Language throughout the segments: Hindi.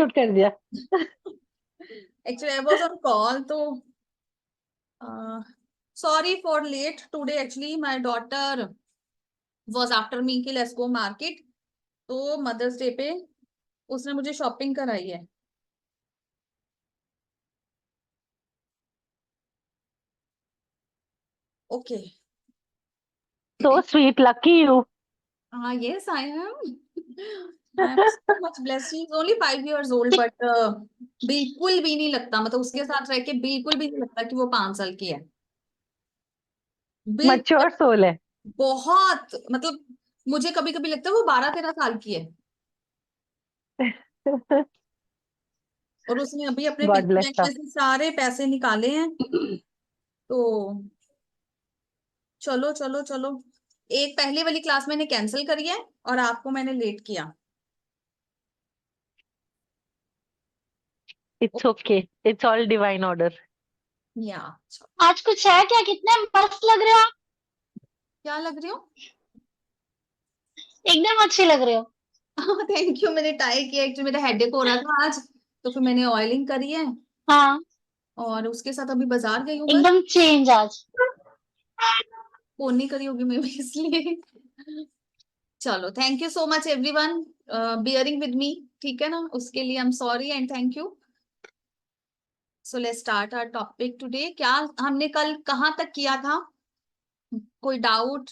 म्यूट कर दिया। Actually I was on call, तो sorry for late today. Actually my daughter was after me कि लेट्स गो मार्केट, तो मदर्स डे पे उसने मुझे शॉपिंग कराई है। Okay. So sweet, lucky you. हाँ, yes I am. I am so much blessed. She is only 5 years old, but बिल्कुल भी नहीं लगता, मतलब उसके साथ रह के बिल्कुल भी नहीं लगता कि वो 5 साल की है। बिल्कुल। Mature soul है। बहुत, मतलब मुझे कभी कभी लगता है वो 12-13 साल की है। और उसने अभी अपने God piggy bless bank her. में से सारे पैसे निकाले हैं। तो चलो चलो चलो, एक पहले वाली क्लास मैंने कैंसिल करी है और आपको मैंने लेट किया। It's okay. It's all divine order. या आज कुछ है क्या? कितने मस्त लग रहे हो आप। क्या लग रही हो? एकदम अच्छी लग रहे हो। Thank you. मैंने टाई किया, एक्चुअली मेरा हेडेक हो रहा था आज, तो फिर मैंने ऑयलिंग करी है हाँ, और उसके साथ अभी बाजार गई हूँ बस। एकदम चेंज आज। फोन नहीं करी होगी मैं भी इसलिए। चलो, thank you so much everyone bearing with me, ठीक है ना, उसके लिए I am sorry and thank you. So let's start our topic today. क्या हमने कल कहाँ तक किया था? कोई डाउट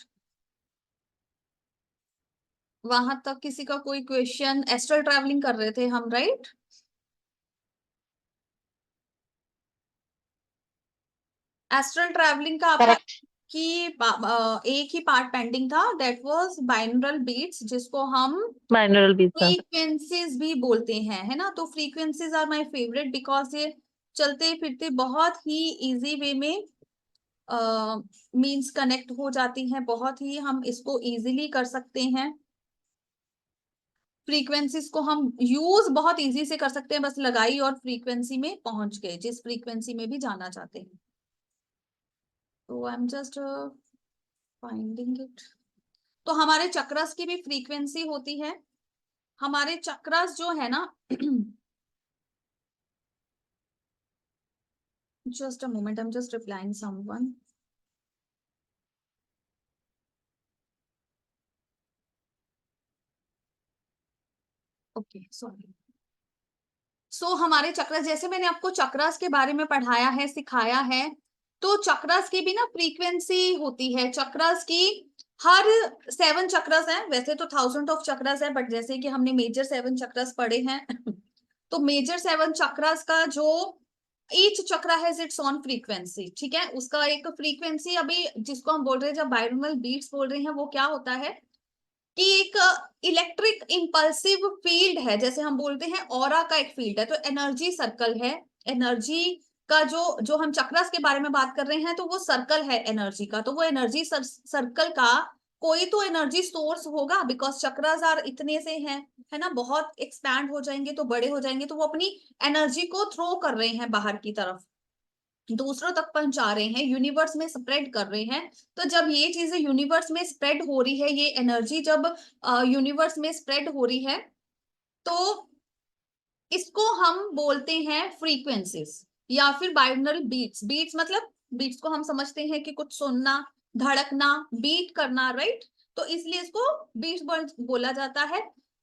वहां तक? किसी का कोई क्वेश्चन? एस्ट्रल ट्रैवलिंग कर रहे थे हम, राइट? एस्ट्रल ट्रैवलिंग का आपका करेक्ट। कि एक ही पार्ट पेंडिंग था, दैट वाज बाइनरल बीट्स, जिसको हम Binaural beats हैं। फ्रीक्वेंसीज भी बोलते हैं, है ना। तो frequencies are my favourite because ये चलते फिरते बहुत ही इजी वे में मींस कनेक्ट हो जाती हैं, बहुत ही हम इसको इजीली कर सकते हैं। फ्रीक्वेंसीज को हम यूज बहुत इजी से कर सकते हैं, बस लगाई और फ्रीक्वेंसी में पहुंच गए, जिस फ्रीक्वेंसी में भी जाना चाहते हैं। तो आई एम जस्ट फाइंडिंग इट। तो हमारे चक्रस की भी फ्रीक्वेंसी होती है। हमारे चक्रस जो है ना, just a moment, I am just replying someone. Okay, sorry. So हमारे चक्रस, जैसे मैंने आपको चक्रस के बारे में पढ़ाया है, सिखाया है, तो चक्रस की भी ना फ्रीक्वेंसी होती है। चक्रस की हर 7 चक्रस हैं, वैसे तो 1000 ऑफ चक्रस है, बट जैसे कि हमने मेजर 7 चक्रस पढ़े हैं तो मेजर 7 चक्रस का जो ईच चक्र हैज इट्स ऑन फ्रीक्वेंसी, ठीक है। उसका एक फ्रीक्वेंसी, अभी जिसको हम बोल रहे हैं, जब बायनोमियल बीट्स बोल रहे हैं, वो क्या होता है कि एक इलेक्ट्रिक इंपल्सिव फील्ड है, जैसे हम बोलते हैं ऑरा का एक फील्ड है, तो एनर्जी सर्कल है। एनर्जी का जो जो हम चक्रस के बारे में बात कर रहे हैं, तो वो सर्कल है एनर्जी का। तो वो एनर्जी सर्कल का कोई तो एनर्जी सोर्स होगा, बिकॉज चक्रस आर इतने से हैं, है ना, बहुत एक्सपैंड हो जाएंगे तो बड़े हो जाएंगे, तो वो अपनी एनर्जी को थ्रो कर रहे हैं बाहर की तरफ, दूसरों तक पहुंचा रहे हैं, यूनिवर्स में स्प्रेड कर रहे हैं। तो जब ये चीजें यूनिवर्स में स्प्रेड हो रही है, ये एनर्जी जब यूनिवर्स में स्प्रेड हो रही है, तो इसको हम बोलते हैं फ्रीक्वेंसीज या फिर बाइनरी बीट्स। बीट्स मतलब, बीट्स को हम समझते हैं कि कुछ सुनना, धड़कना, बीट करना, राइट। तो इसलिए इसको बीट्स बोला जाता है।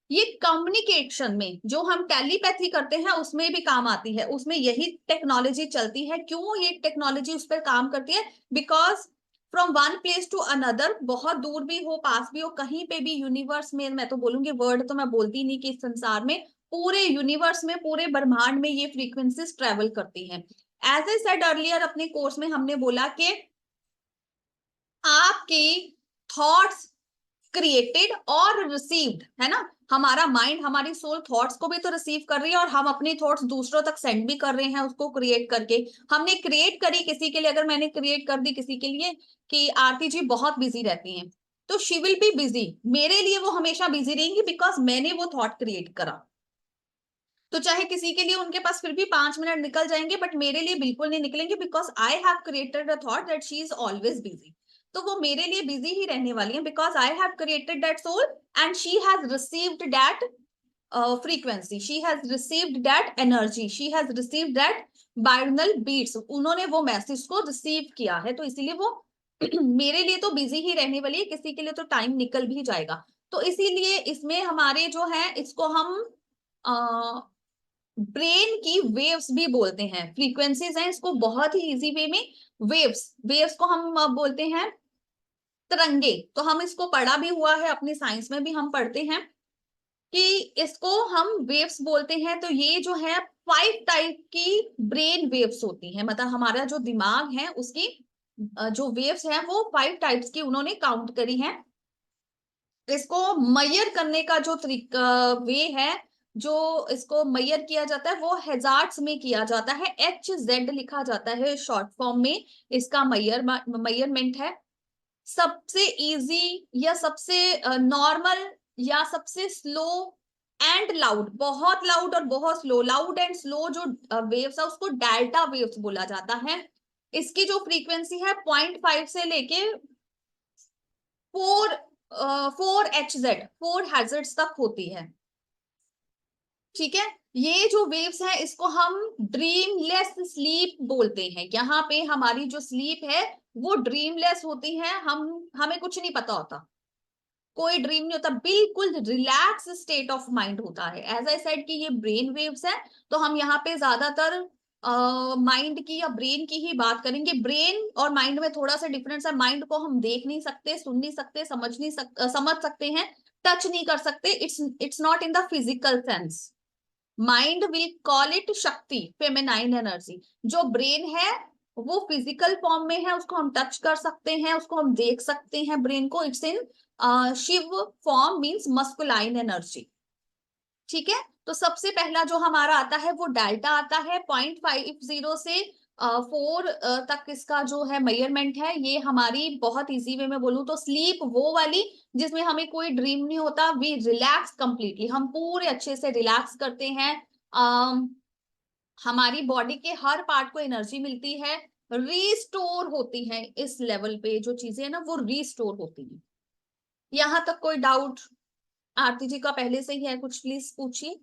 ये कम्युनिकेशन में जो हम टेलीपैथी करते हैं उसमें भी काम आती है, उसमें यही टेक्नोलॉजी चलती है। क्यों ये टेक्नोलॉजी उस पर काम करती है? Because from one place to another, बहुत दूर भी हो पास भी हो, कहीं पे भी यूनिवर्स में, मैं तो बोलूंगी वर्ड तो मैं बोलती नहीं, कि इस संसार में, पूरे यूनिवर्स में, पूरे ब्रह्मांड में ये फ्रीक्वेंसीज ट्रेवल करती हैं। एज ए सेड अर्लियर, अपने कोर्स में हमने बोला कि आपके थॉट्स क्रिएटेड और रिसीव्ड, है ना। हमारा माइंड, हमारी सोल थॉट्स को भी तो रिसीव कर रही है, और हम अपनी थॉट्स दूसरों तक सेंड भी कर रहे हैं, उसको क्रिएट करके। हमने क्रिएट करी किसी के लिए, अगर मैंने क्रिएट कर दी किसी के लिए कि आरती जी बहुत बिजी रहती हैं, तो शी विल बी बिजी, मेरे लिए वो हमेशा बिजी रहेंगी, बिकॉज मैंने वो थॉट क्रिएट करा। तो चाहे किसी के लिए उनके पास फिर भी 5 मिनट निकल जाएंगे, बट मेरे लिए बिल्कुल नहीं निकलेंगे, because I have created a thought that she is always busy. तो वो मेरे लिए बिजी ही रहने वाली है, because I have created that soul and she has received that frequency, she has received that energy, she has received that binaural beats, उन्होंने वो मैसेज को रिसीव किया है, तो इसीलिए वो मेरे लिए तो बिजी ही रहने वाली है, किसी के लिए तो टाइम निकल भी जाएगा। तो इसीलिए इसमें हमारे जो है इसको हम ब्रेन की वेव्स भी बोलते हैं, फ्रीक्वेंसीज हैं, इसको बहुत ही इजी वे में वेव्स को हम बोलते हैं तरंगे। तो हम इसको पढ़ा भी हुआ है, अपने साइंस में भी हम पढ़ते हैं कि इसको हम वेव्स बोलते हैं। तो ये जो है 5 टाइप की ब्रेन वेव्स होती हैं, मतलब हमारा जो दिमाग है उसकी जो वेव्स है वो 5 टाइप्स की उन्होंने काउंट करी है। इसको मेजर करने का जो तरीका वे है, जो इसको मेजर किया जाता है वो हेजार्ड्स में किया जाता है, HZ लिखा जाता है शॉर्ट फॉर्म में, इसका मेजरमेंट है। सबसे इजी या सबसे नॉर्मल या सबसे स्लो एंड लाउड, बहुत लाउड और बहुत स्लो, लाउड एंड स्लो जो वेव्स है उसको डेल्टा वेव्स बोला जाता है। इसकी जो फ्रीक्वेंसी है 0.5 से लेके 4 HZ 4 हैजर्ड्स तक होती है। ठीक है, ये जो वेव्स है इसको हम ड्रीमलेस स्लीप बोलते हैं। यहाँ पे हमारी जो स्लीप है वो ड्रीमलेस होती है, हमें कुछ नहीं पता होता, कोई ड्रीम नहीं होता, बिल्कुल रिलैक्स स्टेट ऑफ माइंड होता है। एज आई सेड कि ये ब्रेन वेव्स है, तो हम यहाँ पे ज्यादातर माइंड की या ब्रेन की ही बात करेंगे। ब्रेन और माइंड में थोड़ा सा डिफरेंस है, माइंड को हम देख नहीं सकते, सुन नहीं सकते, समझ सकते हैं, टच नहीं कर सकते, it's not in the physical sense. Mind will call it शक्ति, फेमिनाइन एनर्जी। जो ब्रेन है वो फिजिकल फॉर्म में है, उसको हम टच कर सकते हैं, उसको हम देख सकते हैं ब्रेन को, it's in Shiv form, means masculine energy. ठीक है, तो सबसे पहला जो हमारा आता है वो डेल्टा आता है, 0.50 से 4 तक इसका जो है मेजरमेंट है। ये हमारी बहुत इजी वे में बोलूं तो स्लीप वो वाली जिसमें हमें कोई ड्रीम नहीं होता, वी रिलैक्स कंप्लीटली, हम पूरे अच्छे से रिलैक्स करते हैं, हमारी बॉडी के हर पार्ट को एनर्जी मिलती है, रीस्टोर होती है, इस लेवल पे जो चीजें है ना वो रीस्टोर होती है। यहां तक कोई डाउट आरती जी का पहले से ही है कुछ, प्लीज पूछिए।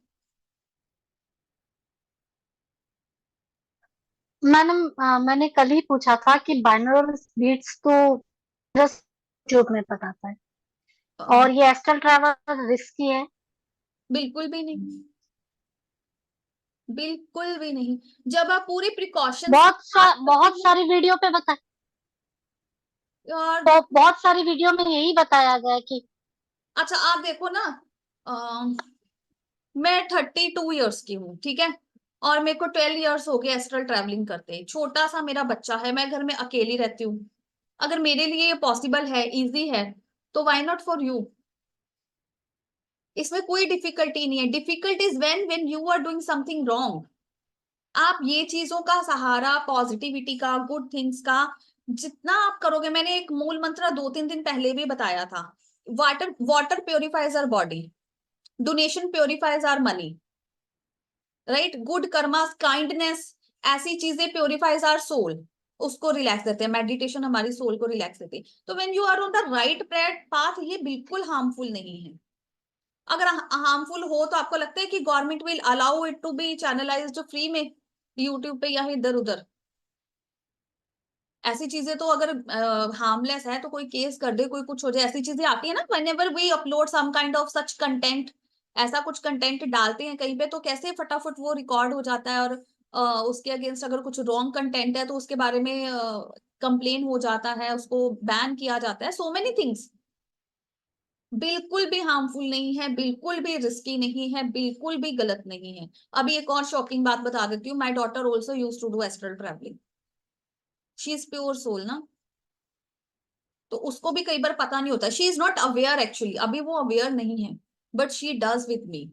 मैंने कल ही पूछा था कि बाइनौरल बीट्स तो बस यूट्यूब में बताता है, और ये एस्ट्रल ट्रैवल रिस्की है? बिल्कुल भी नहीं, बिल्कुल भी नहीं। जब आप पूरी प्रिकॉशन बहुत सारी वीडियो पे बता, और तो बहुत सारी वीडियो में यही बताया गया है कि अच्छा आप देखो ना, मैं 32 ईयर्स की हूँ, ठीक है, और मेरे को 12 ईयर्स हो गए एस्ट्रल ट्रैवलिंग करते, छोटा सा मेरा बच्चा है, मैं घर में अकेली रहती हूँ। अगर मेरे लिए ये पॉसिबल है, इजी है, तो व्हाई नॉट फॉर यू? इसमें कोई डिफिकल्टी नहीं है। Difficult is when you are doing something wrong. आप ये चीजों का सहारा, पॉजिटिविटी का, गुड थिंग्स का जितना आप करोगे, मैंने एक मूल मंत्र 2-3 दिन पहले भी बताया था, water purifies our body, donation purifies our money, right, good karma, kindness, ऐसी चीजें प्योरिफाइज आवर सोल, उसको रिलैक्स देते हैं, मेडिटेशन हमारी सोल को रिलैक्स देती है। तो when you are on the right path, ये बिल्कुल हार्मफुल नहीं है। अगर हार्मफुल हो तो आपको लगता है कि government will allow it to be channelized free में यूट्यूब पे या इधर उधर? ऐसी चीजें तो अगर हार्मलेस है तो कोई केस कर दे, कोई कुछ हो जाए, ऐसी चीजें आती है ना, whenever we upload some kind of such content, ऐसा कुछ कंटेंट डालते हैं कहीं पे, तो कैसे फटाफट वो रिकॉर्ड हो जाता है, और उसके अगेंस्ट अगर कुछ रॉन्ग कंटेंट है तो उसके बारे में कंप्लेन हो जाता है, उसको बैन किया जाता है, सो मेनी थिंग्स। बिल्कुल भी हार्मफुल नहीं है, बिल्कुल भी रिस्की नहीं है, बिल्कुल भी गलत नहीं है। अभी एक और शॉकिंग बात बता देती हूँ, my daughter also use to do astral travelling, she is pure soul ना, तो उसको भी कई बार पता नहीं होता, she is not aware actually, अभी वो अवेयर नहीं है, but she does with me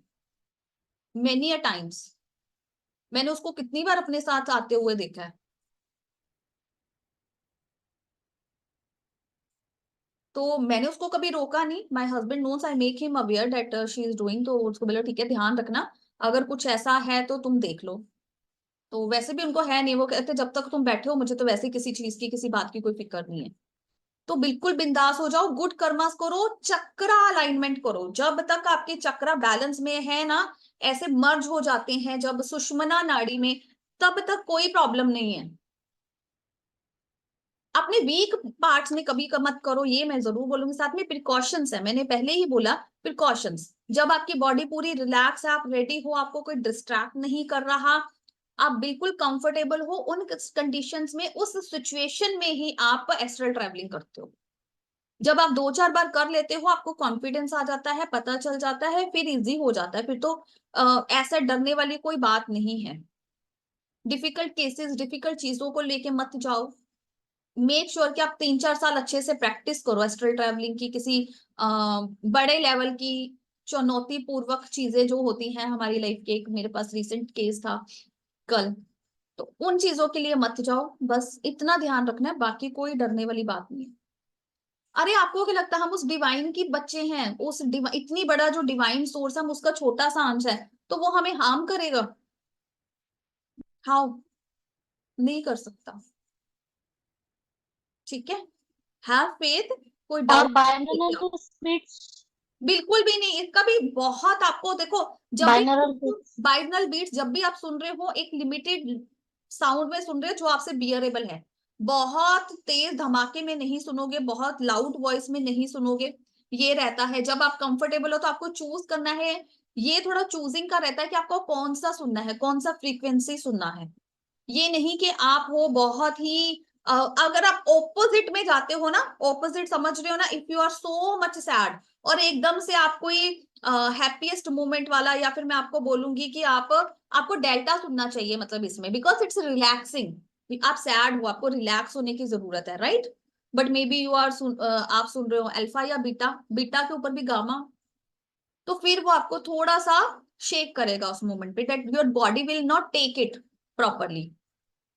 many a times. मैंने उसको कितनी बार अपने साथ आते हुए देखा है। तो मैंने उसको कभी रोका नहीं, my husband knows, I make him aware that she is doing, तो उसको बोला ठीक है ध्यान रखना, अगर कुछ ऐसा है तो तुम देख लो। तो वैसे भी उनको है नहीं, वो कहते जब तक तुम बैठे हो मुझे तो वैसे किसी चीज की, किसी बात की कोई फिक्र नहीं है। तो बिल्कुल बिंदास हो जाओ, गुड कर्मास करो, चक्रा अलाइनमेंट करो। जब तक आपके चक्रा बैलेंस में है ना, ऐसे मर्ज हो जाते हैं जब सुषुम्ना नाड़ी में, तब तक कोई प्रॉब्लम नहीं है। अपने वीक पार्ट्स में कभी मत करो, ये मैं जरूर बोलूंगी। साथ में प्रिकॉशंस है, मैंने पहले ही बोला प्रिकॉशंस। जब आपकी बॉडी पूरी रिलैक्स है, आप रेडी हो, आपको कोई डिस्ट्रैक्ट नहीं कर रहा, आप बिल्कुल कंफर्टेबल हो, उन कंडीशंस में, उस सिचुएशन में ही आप एस्ट्रल ट्रैवलिंग करते हो। जब आप 2-4 बार कर लेते हो, आपको कॉन्फिडेंस आ जाता है, पता चल जाता है, फिर इजी हो जाता है। फिर तो ऐसा डरने वाली कोई बात नहीं है। डिफिकल्ट केसेस, डिफिकल्ट चीजों को लेके मत जाओ। मेक श्योर कि आप 3-4 साल अच्छे से प्रैक्टिस करो एस्ट्रल ट्रैवलिंग की, किसी बड़े लेवल की चुनौती पूर्वक चीजें जो होती हैं हमारी लाइफ के। एक मेरे पास रिसेंट केस था कल, तो उन चीजों के लिए मत जाओ। बस इतना ध्यान रखना है, बाकी कोई डरने वाली बात नहीं है। अरे आपको क्या लगता है हम उस डिवाइन की बच्चे हैं? उस इतनी बड़ा जो डिवाइन सोर्स है, हम उसका छोटा सा अंश है, तो वो हमें हार्म करेगा? हाउ? नहीं कर सकता। ठीक है, हैव फेथ, कोई और डाउट? बाइनोरल बीट्स, बिल्कुल भी नहीं, इसका भी बहुत आपको देखो, जब भी बाइनोरल बीट्स बाइनल बीट्स जब भी आप सुन रहे हो, एक लिमिटेड साउंड में सुन रहे हो जो आपसे बियरेबल है। बहुत तेज धमाके में नहीं सुनोगे, बहुत लाउड वॉइस में नहीं सुनोगे। ये रहता है, जब आप कंफर्टेबल हो तो आपको चूज करना है। ये थोड़ा चूजिंग का रहता है कि आपको कौन सा सुनना है, कौन सा फ्रीक्वेंसी सुनना है। ये नहीं कि आप हो बहुत ही अगर आप ऑपोजिट में जाते हो ना, ऑपोजिट समझ रहे हो ना, if you are so much sad और एकदम से आप कोई हैप्पीएस्ट मोमेंट वाला, या फिर मैं आपको बोलूंगी कि आपको डेल्टा सुनना चाहिए, मतलब इसमें बिकॉज इट्स रिलैक्सिंग। आप सैड हो, आपको रिलैक्स होने की जरूरत है, right? But maybe you are आप सुन रहे हो अल्फा या बीटा, बीटा के ऊपर भी गामा, तो फिर वो आपको थोड़ा सा शेक करेगा उस मोमेंट पे, that your body will not take it properly.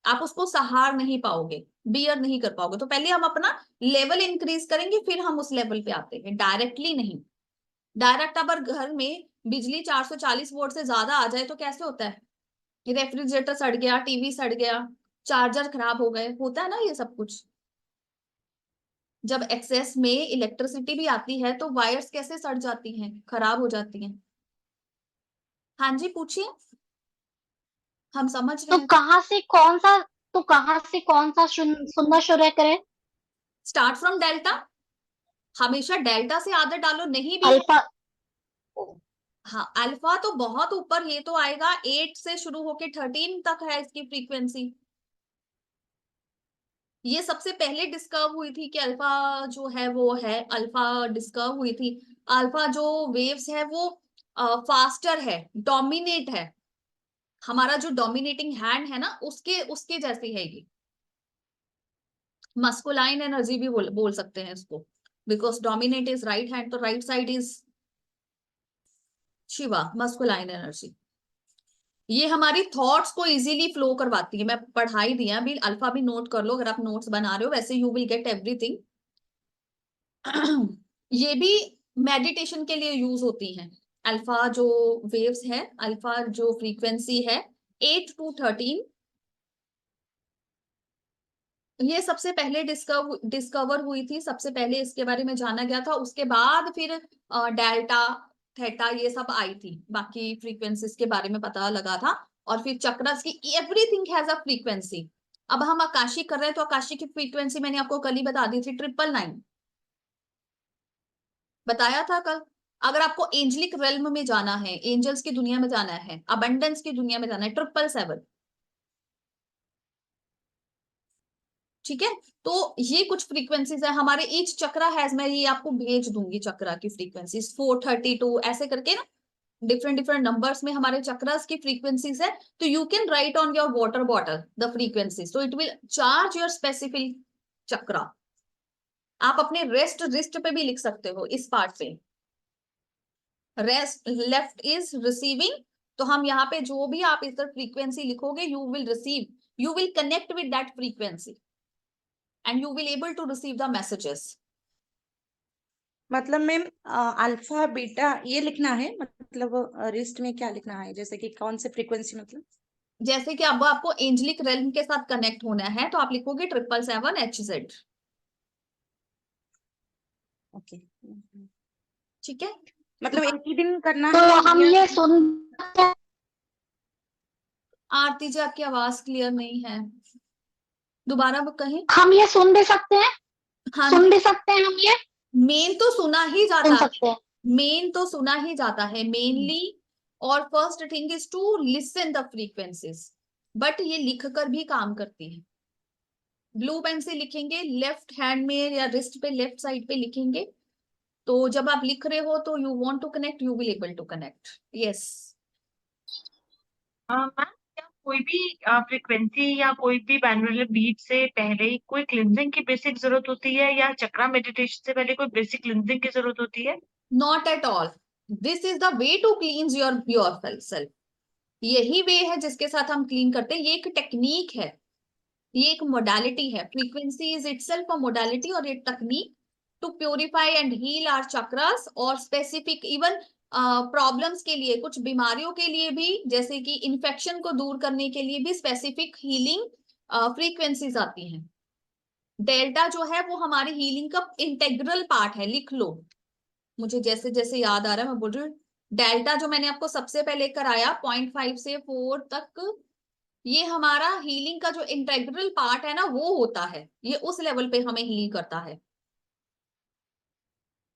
आप उसको सहार नहीं पाओगे, बियर नहीं कर पाओगे। तो पहले हम अपना लेवल इंक्रीज करेंगे, फिर हम उस लेवल पे आते हैं, डायरेक्टली नहीं। डायरेक्ट अगर घर में बिजली 440 वोल्ट से ज्यादा आ जाए तो कैसे होता है? रेफ्रिजरेटर सड़ गया, टीवी सड़ गया, चार्जर खराब हो गए, होता है ना ये सब कुछ। जब एक्सेस में इलेक्ट्रिसिटी भी आती है तो वायर्स कैसे सड़ जाती हैं, खराब हो जाती हैं। हाँ जी, पूछिए, हम समझ रहे तो हैं। कहाँ से कौन सा सुनना शुरू करें? Start from delta. हमेशा डेल्टा से आदत डालो, नहीं भी है। अल्फा। हाँ, अल्फा तो बहुत ऊपर, ये तो आएगा 8 से शुरू होके 13 तक है इसकी फ्रीक्वेंसी। ये सबसे पहले डिस्कवर हुई थी कि अल्फा जो है वो है, अल्फा डिस्कवर हुई थी। अल्फा जो वेव्स है वो फास्टर है, डोमिनेट है। हमारा जो डोमिनेटिंग हैंड है ना, उसके उसके जैसी है ये। मस्कुलाइन एनर्जी भी बोल सकते हैं इसको, because dominate is right hand, तो right side is Shiva, masculine energy. ये हमारी थॉट्स को इजीली फ्लो करवाती है। मैं पढ़ाई दिया अभी, अल्फा भी नोट कर लो अगर आप नोट्स बना रहे हो, वैसे यू विल गेट एवरीथिंग। ये भी मेडिटेशन के लिए यूज होती हैं। अल्फा जो वेव्स है, अल्फा जो फ्रीक्वेंसी है 8 to 13, ये सबसे पहले डिस्कवर हुई थी, सबसे पहले इसके बारे में जाना गया था। उसके बाद फिर डेल्टा, थेटा ये सब आई थी, बाकी फ्रीक्वेंसीज के बारे में पता लगा था। और फिर चक्रस की, एवरीथिंग हैज अ फ्रीक्वेंसी। अब हम आकाशी कर रहे हैं, तो आकाशी की फ्रीक्वेंसी मैंने आपको कल ही बता दी थी, 999 बताया था कल। अगर आपको एंजलिक रेल्म में जाना है, एंजल्स की दुनिया में जाना है, अबंडेंस की दुनिया में जाना है, 777। ठीक है, तो ये कुछ फ्रीक्वेंसीज है हमारे। ईच चक्रा हैज, मैं ये आपको भेज दूंगी चक्रा की फ्रीक्वेंसीज 432 ऐसे करके ना, डिफरेंट डिफरेंट नंबर्स में हमारे चक्रास की फ्रीक्वेंसीज है। तो you can write on your water bottle the frequencies, तो it will charge your specific chakra. आप अपने रेस्ट रिस्ट पे भी लिख सकते हो इस पार्ट पे, रेस्ट लेफ्ट इज रिसीविंग। तो हम यहाँ पे जो भी आप इधर फ्रीक्वेंसी लिखोगे, you will receive, you will connect with that frequency and you will able to receive the messages. मतलब मैम अल्फा बीटा ये लिखना है, मतलब रिस्ट में क्या लिखना है, जैसे कि कौन से फ्रीक्वेंसी मतलब? जैसे कि अब आपको एंजलिक रेल्म के साथ कनेक्ट होना है, तो आप लिखोगे 777 HZ। ओके। ठीक है। मतलब एक ही दिन करना तो है हम या ये सुन सकते हैं? आरती जी आपकी आवाज क्लियर नहीं है, दोबारा वो कहें। हम ये सुन भी सकते हैं? हाँ सुन जी, भी सकते हैं हम ये? मेन तो सुना ही जाता सुन है, सकते हैं। मेन तो सुना ही जाता है मेनली। और first thing is to listen the frequencies, but ये लिख कर भी काम करती है। ब्लू पेन से लिखेंगे लेफ्ट हैंड में या रिस्ट पे लेफ्ट साइड पे लिखेंगे, तो जब आप लिख रहे हो तो you want to connect, you will able to connect. Yes. Ma'am, क्या कोई भी फ्रीक्वेंसी या कोई भी बाइनौरियल बीट से पहले कोई क्लिनजिंग की बेसिक जरूरत होती है, या चक्रा मेडिटेशन से पहले कोई बेसिक क्लिनजिंग की जरूरत होती है? Not at all, this is the way to cleanse yourself. यही वे है जिसके साथ हम क्लीन करते हैं, ये एक टेक्निक है, ये एक मोडालिटी है। Frequency is itself a modality और ये technique to purify and heal our chakras, और स्पेसिफिक इवन प्रॉब्लम्स के लिए, कुछ बीमारियों के लिए भी, जैसे कि इन्फेक्शन को दूर करने के लिए भी स्पेसिफिक हीलिंग फ्रीक्वेंसीज आती हैं। डेल्टा जो है वो हमारी हीलिंग का इंटेग्रल पार्ट है, लिख लो। मुझे जैसे जैसे याद आ रहा है मैं बोल रही हूँ। डेल्टा जो मैंने आपको सबसे पहले कराया 0.5 से 4 तक, ये हमारा हीलिंग का जो इंटेग्रल पार्ट है ना, वो होता है, ये उस लेवल पे हमें हील करता है,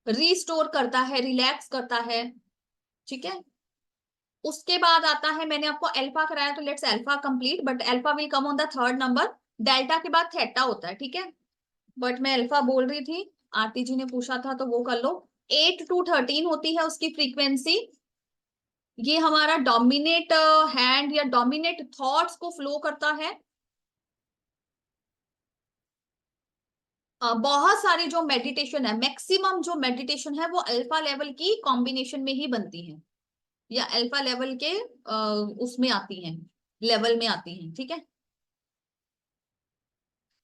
रीस्टोर करता है, रिलैक्स करता है। ठीक है। उसके बाद आता है, मैंने आपको अल्फा कराया तो let's alpha complete, but alpha will come on the third number. Delta के बाद थीटा होता है, ठीक है, बट मैं अल्फा बोल रही थी, आरती जी ने पूछा था तो वो कर लो। 8 to 13 होती है उसकी फ्रीक्वेंसी। ये हमारा डोमिनेट हैंड या डोमिनेट थॉट्स को फ्लो करता है। बहुत सारी जो मेडिटेशन है, मैक्सिमम जो मेडिटेशन है वो अल्फा लेवल की कॉम्बिनेशन में ही बनती है, या अल्फा लेवल के उसमें आती हैं, लेवल में आती हैं। ठीक है।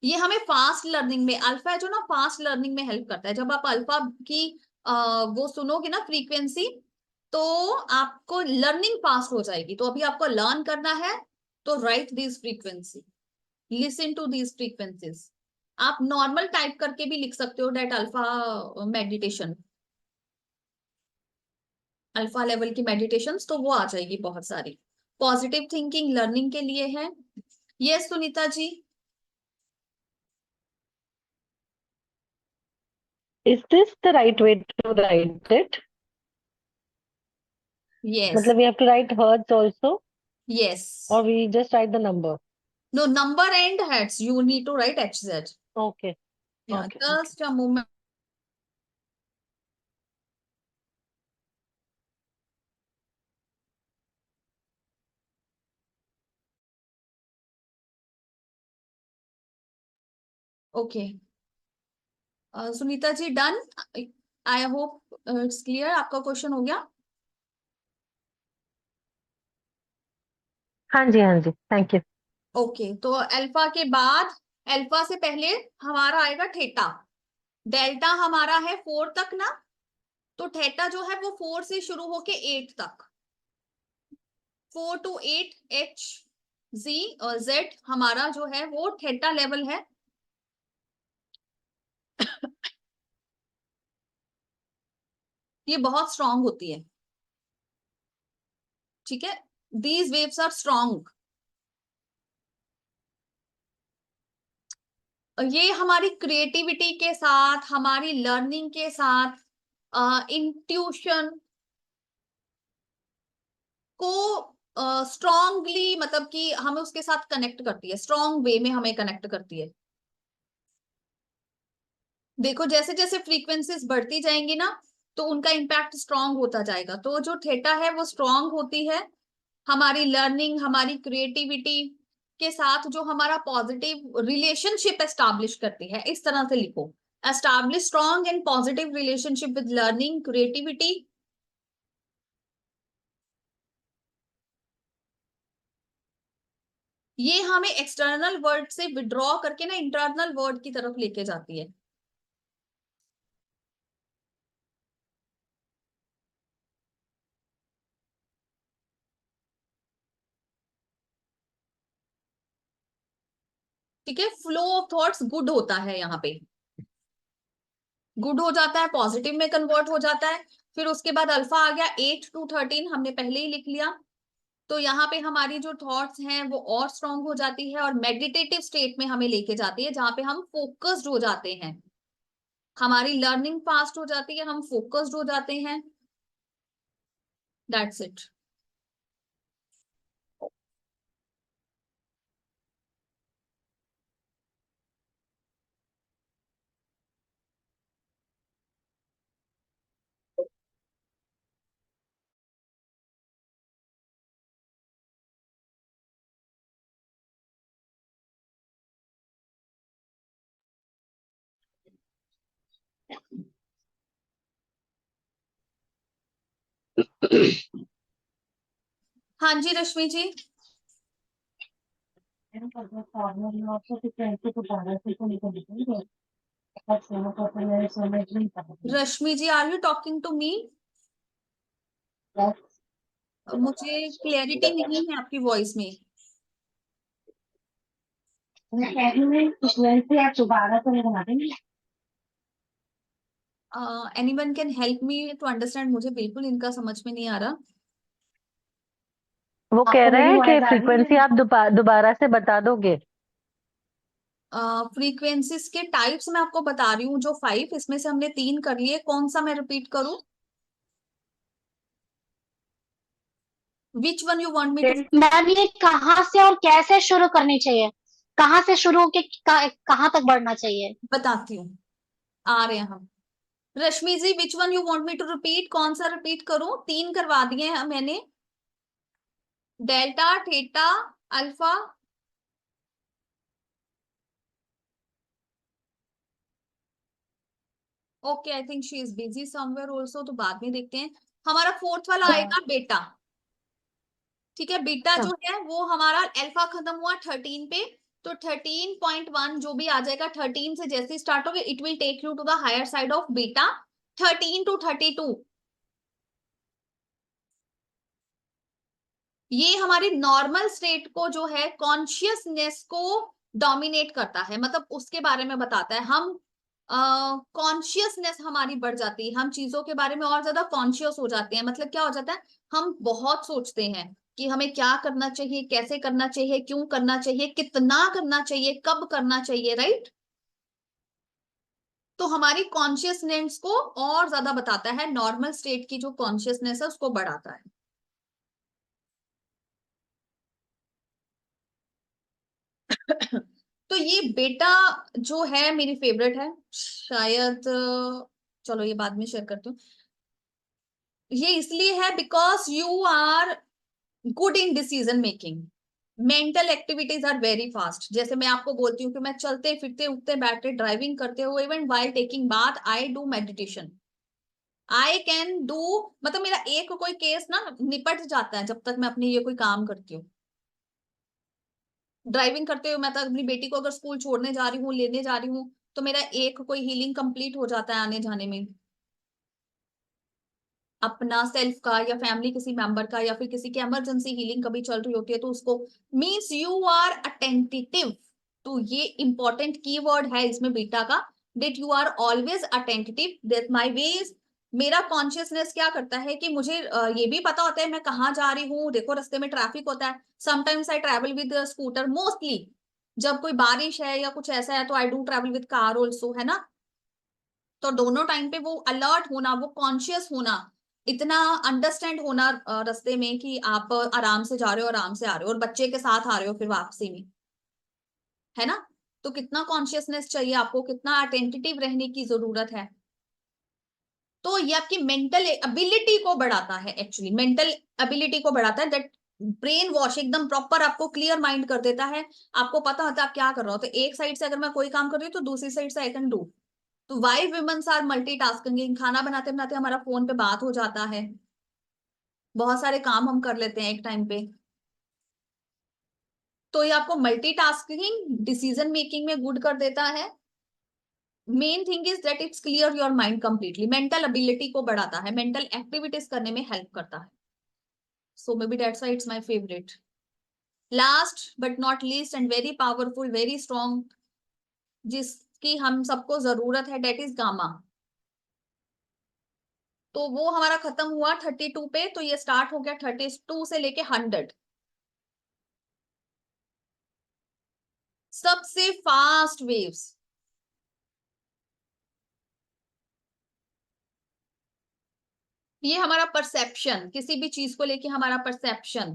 ये हमें फास्ट लर्निंग में, अल्फा है जो ना, फास्ट लर्निंग में हेल्प करता है। जब आप अल्फा की वो सुनोगे ना फ्रीक्वेंसी, तो आपको लर्निंग फास्ट हो जाएगी। तो अभी आपको लर्न करना है, तो write this frequency, listen to these frequencies. आप नॉर्मल टाइप करके भी लिख सकते हो that alpha meditation, alpha level की मेडिटेशन, तो वो आ जाएगी बहुत सारी। पॉजिटिव थिंकिंग लर्निंग के लिए है। Yes Sunita ji. Is this the right way to write it? Yes मतलब we have to write hertz also, yes, or we just write the number? No number and hertz, you need to write HZ। Okay, Yeah, okay. just a moment. Okay, Sunita ji done. I hope it's clear, आपका क्वेश्चन हो गया। हाँ जी, thank you. ओके, तो अल्फा के बाद, अल्फा से पहले हमारा आएगा थीटा। डेल्टा हमारा है 4 तक ना, तो थीटा जो है वो 4 से शुरू होके 8 तक, 4 to 8 HZ और Z हमारा जो है वो थीटा लेवल है। ये बहुत स्ट्रांग होती है। ठीक है, दीज वेव्स आर स्ट्रांग। ये हमारी क्रिएटिविटी के साथ, हमारी लर्निंग के साथ, इंट्यूशन को स्ट्रांगली, मतलब कि हमें उसके साथ कनेक्ट करती है, स्ट्रांग वे में हमें कनेक्ट करती है। देखो जैसे जैसे फ्रीक्वेंसीज बढ़ती जाएंगी ना, तो उनका इम्पैक्ट स्ट्रांग होता जाएगा। तो जो थीटा है वो स्ट्रांग होती है हमारी लर्निंग, हमारी क्रिएटिविटी के साथ, जो हमारा पॉजिटिव रिलेशनशिप एस्टैब्लिश करती है। इस तरह से लिखो, establish strong and positive relationship with learning creativity. ये हमें एक्सटर्नल वर्ड से विड्रॉ करके ना इंटरनल वर्ड की तरफ लेके जाती है। ठीक है, फ्लो ऑफ थॉट्स गुड होता है यहाँ पे। गुड हो जाता है, पॉजिटिव में कन्वर्ट हो जाता है। फिर उसके बाद अल्फा आ गया 8 to 13, हमने पहले ही लिख लिया। तो यहाँ पे हमारी जो थॉट्स हैं वो और स्ट्रांग हो जाती है और मेडिटेटिव स्टेट में हमें लेके जाती है, जहां पे हम फोकस्ड हो जाते हैं, हमारी लर्निंग फास्ट हो जाती है, हम फोकस्ड हो जाते हैं। That's it. हाँ जी Rashmi ji. Rashmi ji, are you talking to me? मुझे क्लैरिटी नहीं है आपकी वॉइस में। Anyone can help me to understand? मुझे बिल्कुल इनका समझ में नहीं आ रहा। वो कह रहे हैं कि फ्रीक्वेंसी आप दोबारा से बता दोगे। फ्रीक्वेंसीज के टाइप्स मैं आपको बता रही हूँ, जो 5, इसमें से हमने 3 कर लिए, कौन सा मैं रिपीट करूं? Which one you want me to? Ma'am ये कहाँ से और कैसे शुरू करनी चाहिए, कहाँ से शुरू होके कहाँ तक बढ़ना चाहिए? बताती हूँ, आ रहे हैं हम। Rashmi ji, which one you want me to repeat? कौन सा रिपीट करूं? 3 करवा दिए हैं मैंने, delta, theta, alpha. Okay, I think she is busy somewhere also, तो बाद में देखते हैं। हमारा 4th वाला आएगा बेटा। ठीक है, बीटा जो है वो हमारा अल्फा खत्म हुआ 13 पे, तो 13.1 जो भी आ जाएगा, 13 से जैसे स्टार्ट हो गया, it will take you to the higher side of beta, 13 to 32। ये हमारी नॉर्मल स्टेट को जो है, कॉन्शियसनेस को डोमिनेट करता है, मतलब उसके बारे में बताता है। हम कॉन्शियसनेस हमारी बढ़ जाती है, हम चीजों के बारे में और ज्यादा कॉन्शियस हो जाते हैं। मतलब क्या हो जाता है, हम बहुत सोचते हैं कि हमें क्या करना चाहिए, कैसे करना चाहिए, क्यों करना चाहिए, कितना करना चाहिए, कब करना चाहिए, राइट? तो हमारी कॉन्शियसनेस को और ज्यादा बताता है, नॉर्मल स्टेट की जो कॉन्शियसनेस है उसको बढ़ाता है। तो ये बेटा जो है मेरी फेवरेट है शायद, चलो ये बाद में शेयर करती हूँ। ये इसलिए है because you are good in decision making, mental activities are very fast. जैसे मैं आपको बोलती हूँ कि मैं चलते फिरते उठते बैठते ड्राइविंग करते हुए, even while taking bath, I do meditation, I can do. मतलब मेरा एक कोई केस ना निपट जाता है जब तक मैं अपनी ये कोई काम करती हूँ। ड्राइविंग करते हुए मैं तो अपनी बेटी को अगर स्कूल छोड़ने जा रही हूँ, लेने जा रही हूँ, तो मेरा एक कोई हीलिंग कंप्लीट हो जाता है आने जाने में, अपना सेल्फ का या फैमिली किसी मेंबर का, या फिर किसी की इमरजेंसी हीलिंग कभी चल रही होती है तो उसको। Means you are attentive. तो ये इंपॉर्टेंट कीवर्ड है इसमें बीटा का, that you are always attentive, that my ways. मेरा कॉन्शियसनेस क्या करता है कि मुझे ये भी पता होता है मैं कहाँ जा रही हूँ। देखो रास्ते में ट्रैफिक होता है, sometimes I travel with scooter, mostly जब कोई बारिश है या कुछ ऐसा है तो I do travel with car also, है ना? तो दोनों टाइम पे वो अलर्ट होना, वो कॉन्शियस होना, इतना अंडरस्टैंड होना रास्ते में कि आप आराम से जा रहे हो, आराम से आ रहे हो, और बच्चे के साथ आ रहे हो फिर वापसी में, है ना? तो कितना कॉन्शियसनेस चाहिए आपको, कितना अटेंटिव रहने की जरूरत है। तो ये आपकी मेंटल एबिलिटी को बढ़ाता है, एक्चुअली मेंटल एबिलिटी को बढ़ाता है, दैट ब्रेन वॉश एकदम प्रॉपर आपको क्लियर माइंड कर देता है। आपको पता होता है आप क्या कर रहे हो। तो एक साइड से अगर मैं कोई काम कर रही हूँ तो दूसरी साइड से आई कैन डू। तो वाई विमेन्स आर मल्टीटास्किंग, खाना बनाते बनाते हमारा फोन पे बात हो जाता है, बहुत सारे काम हम कर लेते हैं एक टाइम पे। तो ये आपको मल्टीटास्किंग डिसीजन मेकिंग में गुड कर देता है। Main thing is that it's clear your mind completely, mental ability को बढ़ाता है, मेंटल एक्टिविटीज करने में हेल्प करता है। So maybe that's why it's my favourite. Last but not least and very powerful, very strong, जिसकी हम सबको जरूरत है, डेट इज गामा। तो वो हमारा खत्म हुआ 32 पे, तो ये स्टार्ट हो गया 32 से लेके 100। सबसे फास्ट वेव्स। ये हमारा परसेप्शन, किसी भी चीज को लेके हमारा परसेप्शन,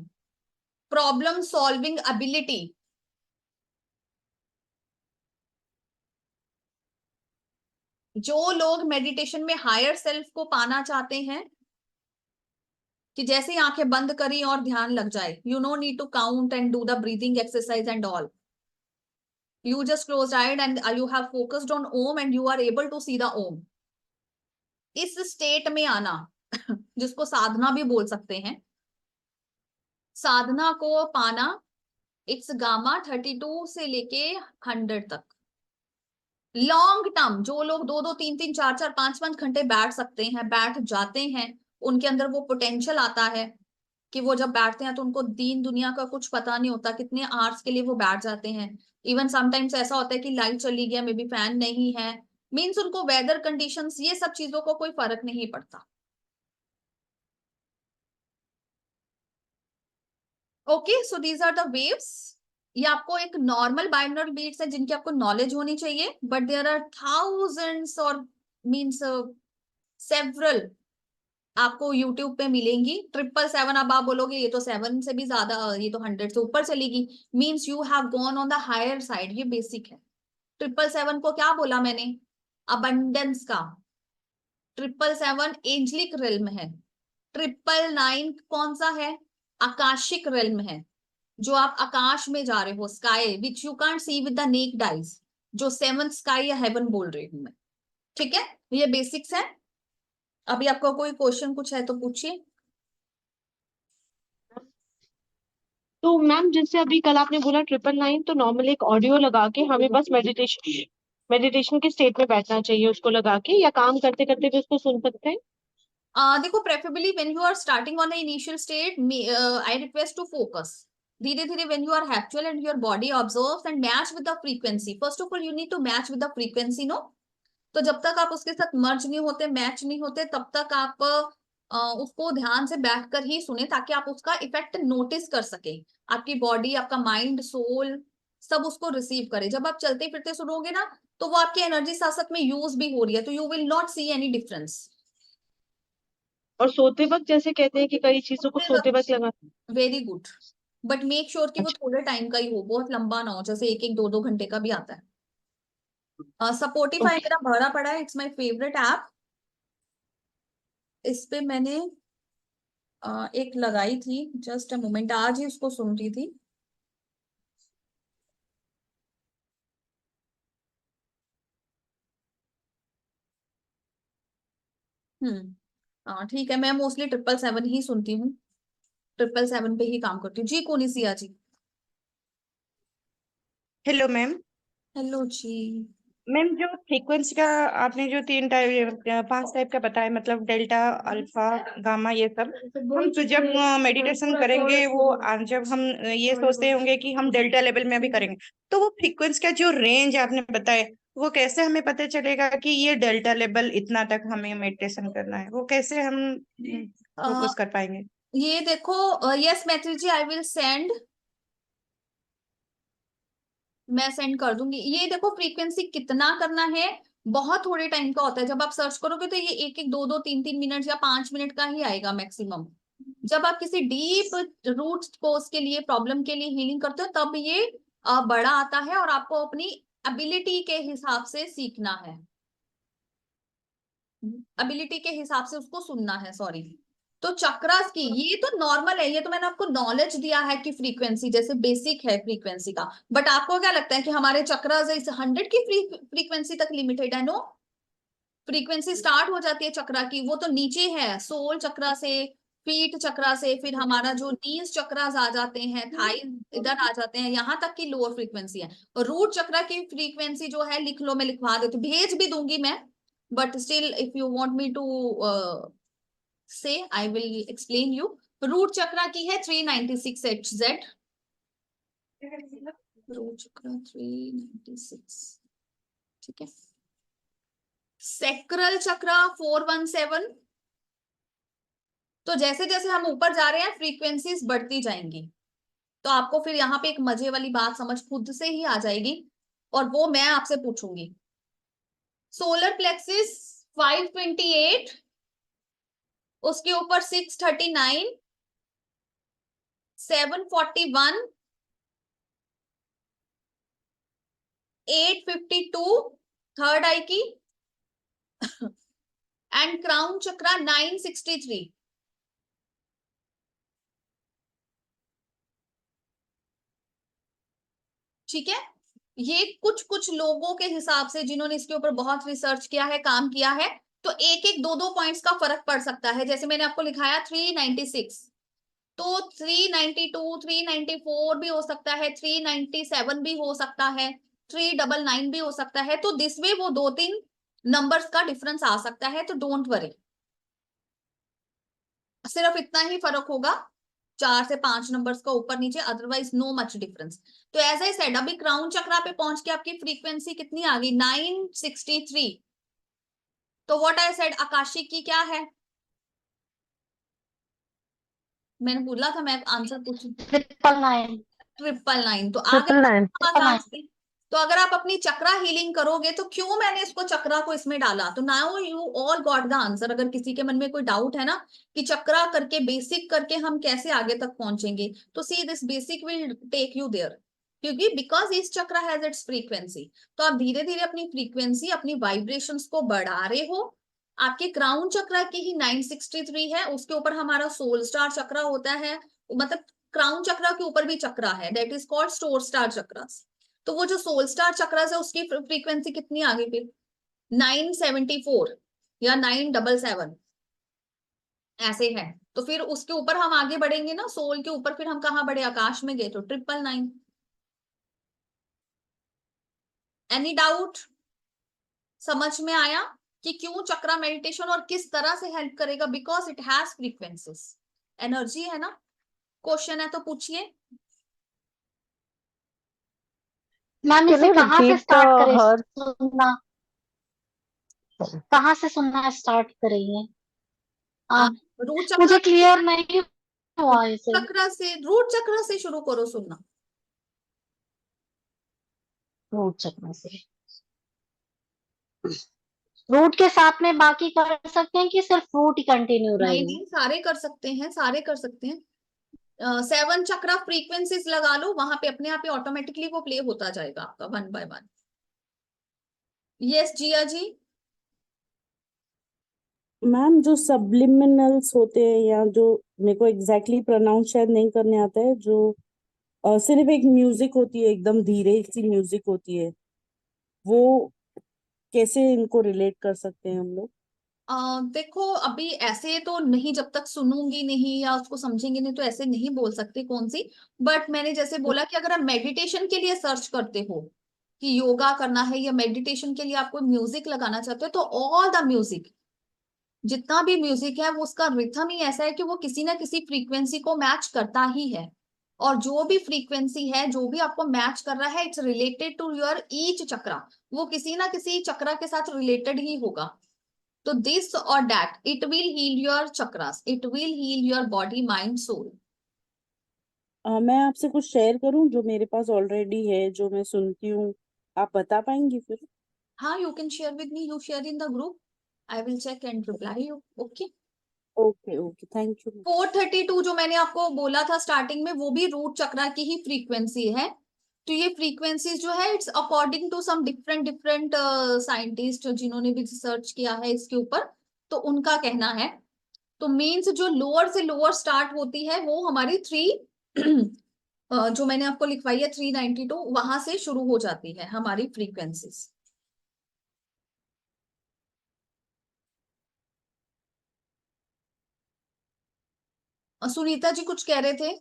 प्रॉब्लम सॉल्विंग एबिलिटी, जो लोग मेडिटेशन में हायर सेल्फ को पाना चाहते हैं, कि जैसे ही आंखें बंद करी और ध्यान लग जाए, you no need to count and do the breathing exercise and all, you just closed eyed and you have focused on om and you are able to see the om। इस स्टेट में आना जिसको साधना भी बोल सकते हैं, साधना को पाना, इट्स गामा 32 से लेके 100 तक। लॉन्ग टर्म जो लोग 2-2, 3-3, 4-4, 5-5 घंटे बैठ सकते हैं, बैठ जाते हैं, उनके अंदर वो पोटेंशियल आता है कि वो जब बैठते हैं तो उनको दीन दुनिया का कुछ पता नहीं होता, कितने आवर्स के लिए वो बैठ जाते हैं। इवन समटाइम्स ऐसा होता है कि लाइट चली गया, मे बी फैन नहीं है, मीन्स उनको वेदर कंडीशंस, ये सब चीजों को कोई फर्क नहीं पड़ता। Okay, so these are the waves. ये आपको एक नॉर्मल बाइनोरल बीट्स है जिनकी आपको नॉलेज होनी चाहिए, बट देयर आर थाउजेंड्स और मीन्स सेवरल आपको यूट्यूब पे मिलेंगी। 777, अब आप बोलोगे ये तो 7 से भी ज्यादा, ये तो 100 से ऊपर चलेगी, means you have gone on the higher side. ये बेसिक है। 777 को क्या बोला मैंने? अबंडेंस का। 777 एंजलिक रेल्म है। 999 कौन सा है? आकाशिक रेल्म है, जो आप आकाश में जा रहे हो, sky which you can't see with the naked eyes, जो 7th स्काई या हेवन बोल रही हूं मैं। ठीक है, ये बेसिक्स है। अभी आपका कोई क्वेश्चन कुछ है तो पूछिए। तो मैम जैसे अभी कल आपने बोला 999, तो नॉर्मली एक ऑडियो लगा के हमें बस मेडिटेशन के स्टेट में बैठना चाहिए उसको लगा के, या काम करते करते भी उसको सुन सकते हैं? देखो, preferably when you are starting on the initial state, I request to focus. धीरे धीरे when you are habitual and your body observes and match with the frequency, first of all you need to match with the frequency, no. तो जब तक आप उसके साथ मर्ज नहीं होते, मैच नहीं होते, तब तक आप उसको ध्यान से बैठकर ही सुने, ताकि आप उसका इफेक्ट नोटिस कर सके। आपकी बॉडी, आपका माइंड, सोल सब उसको रिसीव करे। जब आप चलते फिरते सुनोगे ना, तो वो आपकी एनर्जी साथ साथ में यूज भी हो रही है, तो you will not see any difference. और सोते वक्त जैसे कहते हैं कि कई चीजों को सोते वक्त लगा। Very good, but make sure कि वो अच्छा। थोड़े टाइम का ही हो, बहुत लंबा ना हो, जैसे 1-1, 2-2 घंटे का भी आता है। सपोर्टिफाई मेरा भरा पड़ा है, इट्स माय फेवरेट ऐप। इस पे मैंने एक लगाई थी, जस्ट अ मोमेंट, आज ही उसको सुन रही थी। ठीक है, मैं मोस्टली 777 ही सुनती हूँ, 777 पे ही काम करती हूँ जी। Konisiya ji. Hello ma'am. Hello जी। मैम जो फ्रीक्वेंसी का आपने जो 5 टाइप का बताया, मतलब डेल्टा, अल्फा, गामा, ये सब हम तो जब मेडिटेशन करेंगे वो जब हम ये सोचते होंगे कि हम डेल्टा लेवल में अभी करेंगे, तो वो फ्रीक्वेंसी का जो रेंज आपने बताया, वो कैसे हमें पता चलेगा कि ये डेल्टा लेवल इतना तक हमें मेडिटेशन करना है? वो कैसे हम फोकस कर पाएंगे? ये देखो, yes Maithil ji, I will send, मैं सेंड कर दूंगी। ये देखो, फ्रीक्वेंसी कितना करना है, बहुत थोड़े टाइम का होता है। जब आप सर्च करोगे तो ये 1-1, 2-2, 3-3 मिनट या 5 मिनट का ही आएगा मैक्सिमम। जब आप किसी डीप रूट कोर्स के लिए, प्रॉब्लम के लिए हीलिंग करते हो, तब ये बड़ा आता है, और आपको अपनी एबिलिटी के हिसाब से सीखना है, एबिलिटी के हिसाब से उसको सुनना है, सॉरी। तो चक्रास की ये तो नॉर्मल है, ये तो मैंने आपको नॉलेज दिया है कि फ्रीक्वेंसी जैसे बेसिक है फ्रीक्वेंसी का। बट आपको क्या लगता है कि हमारे चक्रास इस 100 की फ्रीक्वेंसी तक लिमिटेड है? नो, फ्रीक्वेंसी स्टार्ट हो जाती है चक्रा की, वो तो नीचे है, सोल चक्रा से, फीट चक्रा से, फिर हमारा जो नीज चक्रास आ जाते हैं, थाई इधर आ जाते हैं, यहाँ तक की लोअर फ्रीक्वेंसी है। और रूट चक्रा की फ्रीक्वेंसी जो है, लिख लो, मैं लिखवा देती हूँ, भेज भी दूंगी मैं, but still if you want me to say I will explain you. Root chakra की है 396 HZ, रूट चक्रा 396, ठीक है। सेक्रल चक्रा 417, तो जैसे जैसे हम ऊपर जा रहे हैं फ्रीक्वेंसीज बढ़ती जाएंगी, तो आपको फिर यहाँ पे एक मजे वाली बात समझ खुद से ही आ जाएगी, और वो मैं आपसे पूछूंगी। सोलर प्लेक्सिस 528, उसके ऊपर 639, 741, 852 थर्ड आई की, एंड क्राउन चक्रा 963। ठीक है, ये कुछ कुछ लोगों के हिसाब से जिन्होंने इसके ऊपर बहुत रिसर्च किया है, काम किया है, तो एक एक दो दो पॉइंट्स का फर्क पड़ सकता है। जैसे मैंने आपको लिखाया 396, तो 392, 394 भी हो सकता है, 397 भी हो सकता है, 399 भी हो सकता है। तो दिस वे वो 2-3 नंबर्स का डिफरेंस आ सकता है, तो डोंट वरी, सिर्फ इतना ही फर्क होगा, 4 से 5 नंबर्स का ऊपर नीचे, अदरवाइज नो मच डिफरेंस। तो एज आई सेड, अभी क्राउन चक्रा पे पहुंच के आपकी फ्रीक्वेंसी कितनी आ गई? 963। तो व्हाट आई सेड, आकाशिक की क्या है? मैंने बोला था, मैं आंसर पूछू 999। 999। तो आ गई 999। आकाश की। तो अगर आप अपनी चक्रा हीलिंग करोगे, तो क्यों मैंने इसको चक्रा को इसमें डाला? तो now you all got the answer. अगर किसी के मन में कोई डाउट है ना कि चक्रा करके, बेसिक करके हम कैसे आगे तक पहुंचेंगे, तो see this basic will take you there, क्योंकि बिकॉज इस चक्रा हैज इट्स फ्रीक्वेंसी। तो आप धीरे धीरे अपनी फ्रीक्वेंसी, अपनी वाइब्रेशंस को बढ़ा रहे हो। आपके क्राउन चक्रा की ही 963 है, उसके ऊपर हमारा सोल स्टार चक्रा होता है, मतलब क्राउन चक्रा के ऊपर भी चक्रा है, that is called store star chakras. तो वो जो सोल स्टार चक्रास है, उसकी फ्रीक्वेंसी कितनी आ गई फिर? 974 या 977 ऐसे है। तो फिर उसके ऊपर हम आगे बढ़ेंगे ना, सोल के ऊपर, फिर हम कहाँ बढ़े? आकाश में गए, तो 999। Any doubt? समझ में आया कि क्यों चक्रा मेडिटेशन और किस तरह से हेल्प करेगा? Because it has frequencies, energy है ना। क्वेश्चन है तो पूछिए। मैम Can इसे you कहाँ से repeat स्टार्ट करें her? सुनना? कहाँ से सुनना स्टार्ट करेंगे? रूट चक्र, मुझे क्लियर नहीं हुआ इसे। चक्र से, रूट चक्र से शुरू करो सुनना। रूट चक्र से, रूट के साथ में बाकी कर सकते हैं कि सिर्फ रूट ही कंटिन्यू नहीं रहेगा? नहीं, सारे कर सकते हैं, सारे कर सकते हैं। 7 चक्र फ्रीक्वेंसीज लगा लो, वहां पे अपने आप ही ऑटोमेटिकली वो प्ले होता जाएगा आपका 1 बाय 1। यस जिया जी। मैम जो सब्लिमिनल्स होते हैं, या जो मेरे को एग्जैक्टली प्रोनाउंस शायद नहीं करने आता है, जो सिर्फ एक म्यूजिक होती है, एकदम धीरे सी म्यूजिक होती है, वो कैसे इनको रिलेट कर सकते हैं हम लोग? देखो, अभी ऐसे तो नहीं, जब तक सुनूंगी नहीं या उसको समझेंगे नहीं, तो ऐसे नहीं बोल सकती कौन सी। बट मैंने जैसे बोला कि अगर आप मेडिटेशन के लिए सर्च करते हो कि योगा करना है या मेडिटेशन के लिए आपको म्यूजिक लगाना चाहते हो, तो ऑल द म्यूजिक, जितना भी म्यूजिक है, वो उसका रिथम ही ऐसा है कि वो किसी ना किसी फ्रीक्वेंसी को मैच करता ही है। और जो भी फ्रीक्वेंसी है, जो भी आपको मैच कर रहा है, it's related to your each chakra, वो किसी ना किसी चक्रा के साथ रिलेटेड ही होगा। तो दिस और that, it will heal your chakras, it will heal your body mind soul. मैं आपसे कुछ शेयर करूं जो मेरे पास ऑलरेडी है, जो मैं सुनती हूँ, आप बता पाएंगी फिर? हाँ, you can share with me, you share in the group, I will check and reply you. Okay. Okay okay, thank you. 432 जो मैंने आपको बोला था स्टार्टिंग में, वो भी रूट चक्रा की ही फ्रीक्वेंसी है। तो ये फ्रीक्वेंसी जो है, it's according to some different different scientist जिन्होंने भी रिसर्च किया है इसके ऊपर, तो उनका कहना है। तो मीन्स जो लोअर से लोअर स्टार्ट होती है, वो हमारी 3 जो मैंने आपको लिखवाई है 392, वहां से शुरू हो जाती है हमारी फ्रीक्वेंसीज। सुनीता जी कुछ कह रहे थे?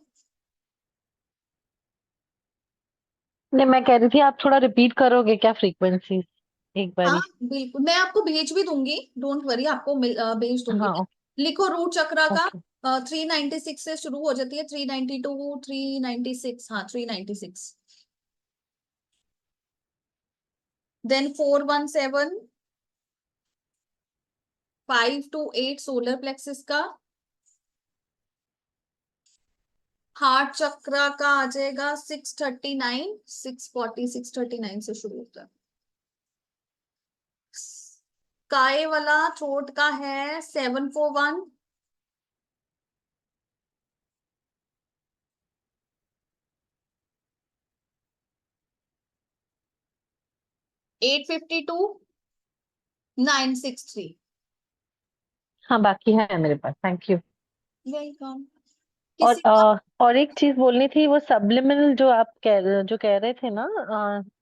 नहीं, मैं कह रही थी आप थोड़ा रिपीट करोगे क्या फ्रीक्वेंसी एक हाँ बारी? बिल्कुल, मैं आपको भेज भी दूंगी, डोंट वरी, आपको भेज दूंगी हाँ, मैं। लिखो रूट चक्रा का। ओके। 396 से शुरू हो जाती है, 392, 396, हाँ 396, देन 417, 5 to 8 सोलर प्लेक्सिस का, हार्ट चक्र का आ जाएगा 639, 640, 639 से शुरू होता है। काय वाला थ्रोट का है 741, 852, 963। हाँ बाकी है मेरे पास, थैंक यू। वेलकम। और किसी का और एक चीज बोलनी थी, वो सब्लिमिनल जो कह रहे थे ना,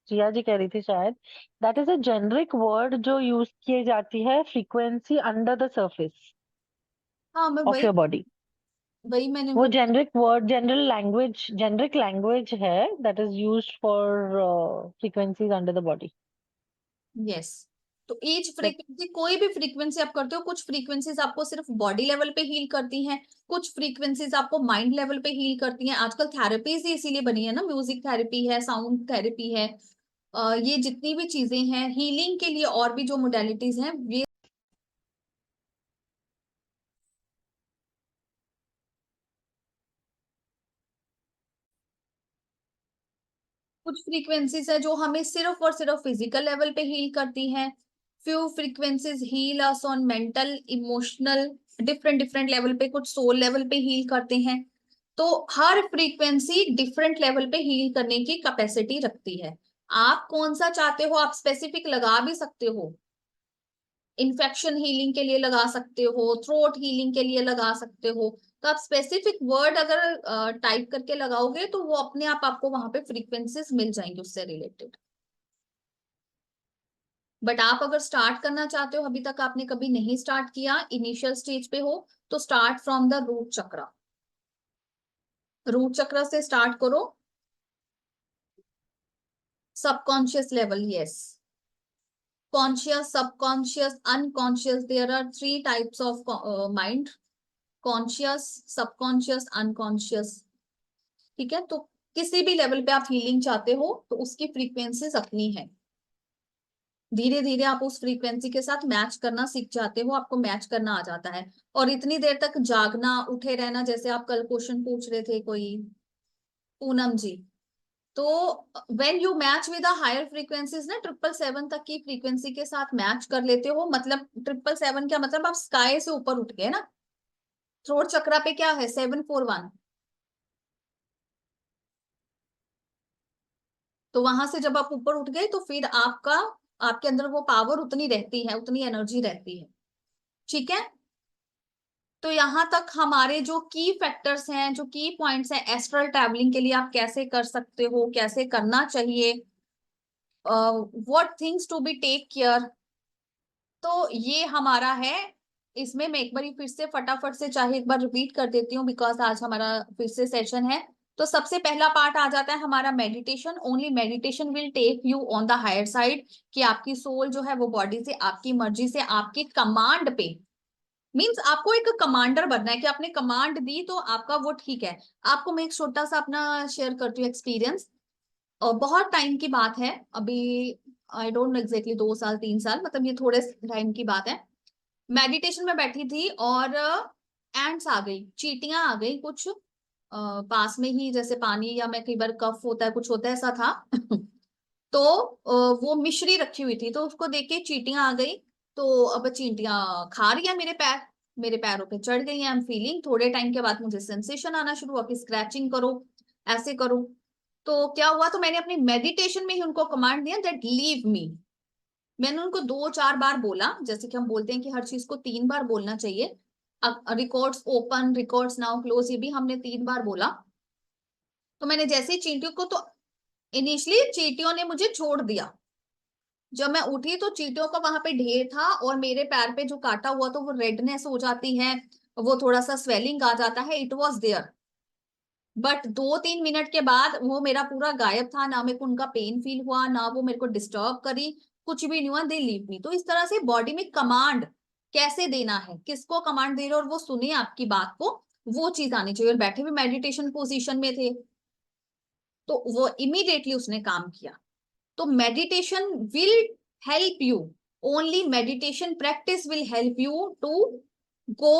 जिया जी कह रही थी शायद, that is a generic word जो यूज की जाती है फ्रीक्वेंसी अंडर द सरफेस हाँ मैं ऑफ योर बॉडी। वही मैंने वो उनको जेनरिक वर्ड, जेनरिक लैंग्वेज है that is used for frequencies under the body. Yes. तो ईच फ्रीक्वेंसी, कोई भी फ्रीक्वेंसी आप करते हो, कुछ फ्रीक्वेंसीज आपको सिर्फ बॉडी लेवल पे हील करती हैं, कुछ फ्रीक्वेंसीज आपको माइंड लेवल पे हील करती हैं। आजकल थेरेपीज ही इसीलिए बनी है ना, म्यूजिक थेरेपी है, साउंड थेरेपी है, ये जितनी भी चीजें हैं हीलिंग के लिए और भी जो मोडेलिटीज हैं, ये कुछ फ्रीक्वेंसीज है जो हमें सिर्फ और सिर्फ फिजिकल लेवल पे हील करती हैं। Few frequencies heal us on mental, emotional, different different level पे, कुछ सोल लेवल पे हील करते हैं। तो हर फ्रीक्वेंसी डिफरेंट लेवल पे हील करने की कैपेसिटी रखती है। आप कौन सा चाहते हो, आप स्पेसिफिक लगा भी सकते हो। इन्फेक्शन हीलिंग के लिए लगा सकते हो, थ्रोट हीलिंग के लिए लगा सकते हो। तो आप स्पेसिफिक वर्ड अगर टाइप करके लगाओगे तो वो अपने आप आपको वहां पे फ्रीक्वेंसीज मिल जाएंगे उससे रिलेटेड। बट आप अगर स्टार्ट करना चाहते हो, अभी तक आपने कभी नहीं स्टार्ट किया, इनिशियल स्टेज पे हो, तो start from the root chakra. Root chakra से स्टार्ट करो, subconscious level. Yes, conscious, subconscious, unconscious, there are 3 types of mind, conscious, subconscious, unconscious. ठीक है, तो किसी भी लेवल पे आप हीलिंग चाहते हो तो उसकी फ्रीक्वेंसीज अपनी है। धीरे धीरे आप उस फ्रीक्वेंसी के साथ मैच करना सीख जाते हो, आपको मैच करना आ जाता है। और इतनी देर तक जागना, उठे रहना, जैसे आप कल क्वेश्चन पूछ रहे थे कोई, पूनम जी, तो when you match with higher frequencies ना, 777 तक की फ्रीक्वेंसी के साथ मैच कर लेते हो, मतलब 777 क्या मतलब, आप स्काई से ऊपर उठ गए ना। थ्रोट चक्रा पे क्या है, 741। तो वहां से जब आप ऊपर उठ गए तो फिर आपके अंदर वो पावर उतनी रहती है, उतनी एनर्जी रहती है। ठीक है, तो यहां तक हमारे जो की फैक्टर्स हैं, जो की पॉइंट्स हैं एस्ट्रल ट्रैवलिंग के लिए, आप कैसे कर सकते हो, कैसे करना चाहिए, what things to be take care, तो ये हमारा है। इसमें मैं एक बार फिर से फटाफट से चाहे एक बार रिपीट कर देती हूँ, बिकॉज आज हमारा फिर से सेशन है। तो सबसे पहला पार्ट आ जाता है हमारा meditation. Only meditation will take you on the higher side, कि आपकी सोल जो है वो बॉडी से, आपकी मर्जी से, आपके कमांड पे, मीन्स आपको एक कमांडर बनना है, कि आपने कमांड दी तो आपका वो ठीक है। आपको मैं एक छोटा सा अपना शेयर करती हूँ एक्सपीरियंस। और बहुत टाइम की बात है, अभी आई डोंट नो एग्जैक्टली 2 साल 3 साल, मतलब ये थोड़े टाइम की बात है। मेडिटेशन में बैठी थी और एंड्स आ गई, चींटियां आ गई कुछ पास में ही, जैसे पानी या मैं कई बार कफ होता है, कुछ होता है, ऐसा था। तो वो मिश्री रखी हुई थी, तो उसको देख के चींटियां आ गई। तो अब चींटियां खा रही है मेरे पैर, मेरे पैरों पे चढ़ गई। आई एम फीलिंग, थोड़े टाइम के बाद मुझे सेंसेशन आना शुरू हुआ कि स्क्रैचिंग करो, ऐसे करो। तो क्या हुआ, तो मैंने अपनी मेडिटेशन में ही उनको कमांड दिया दैट लीव मी। मैंने उनको 2-4 बार बोला, जैसे कि हम बोलते हैं कि हर चीज को 3 बार बोलना चाहिए। Records open, records now close, ये भी हमने 3 बार बोला। तो मैंने जैसे ही चींटियों को, तो इनिशियली चींटियों ने मुझे छोड़ दिया। जब मैं उठी तो चींटियों का वहां पे ढेर था, और मेरे पैर पे जो काटा हुआ तो वो रेडनेस हो जाती है, वो थोड़ा सा स्वेलिंग आ जाता है, it was there. But 2-3 minute के बाद वो मेरा पूरा गायब था, ना मेरे को उनका पेन फील हुआ, ना वो मेरे को डिस्टर्ब करी, कुछ भी नहीं हुआ, दे लीव मी। तो इस तरह से बॉडी में कमांड कैसे देना है, किसको कमांड दे रहे हो और वो सुने आपकी बात को, वो चीज आनी चाहिए। और बैठे हुए मेडिटेशन पोजीशन में थे, तो वो इमीडिएटली उसने काम किया। तो meditation will help you, only meditation practice will help you to go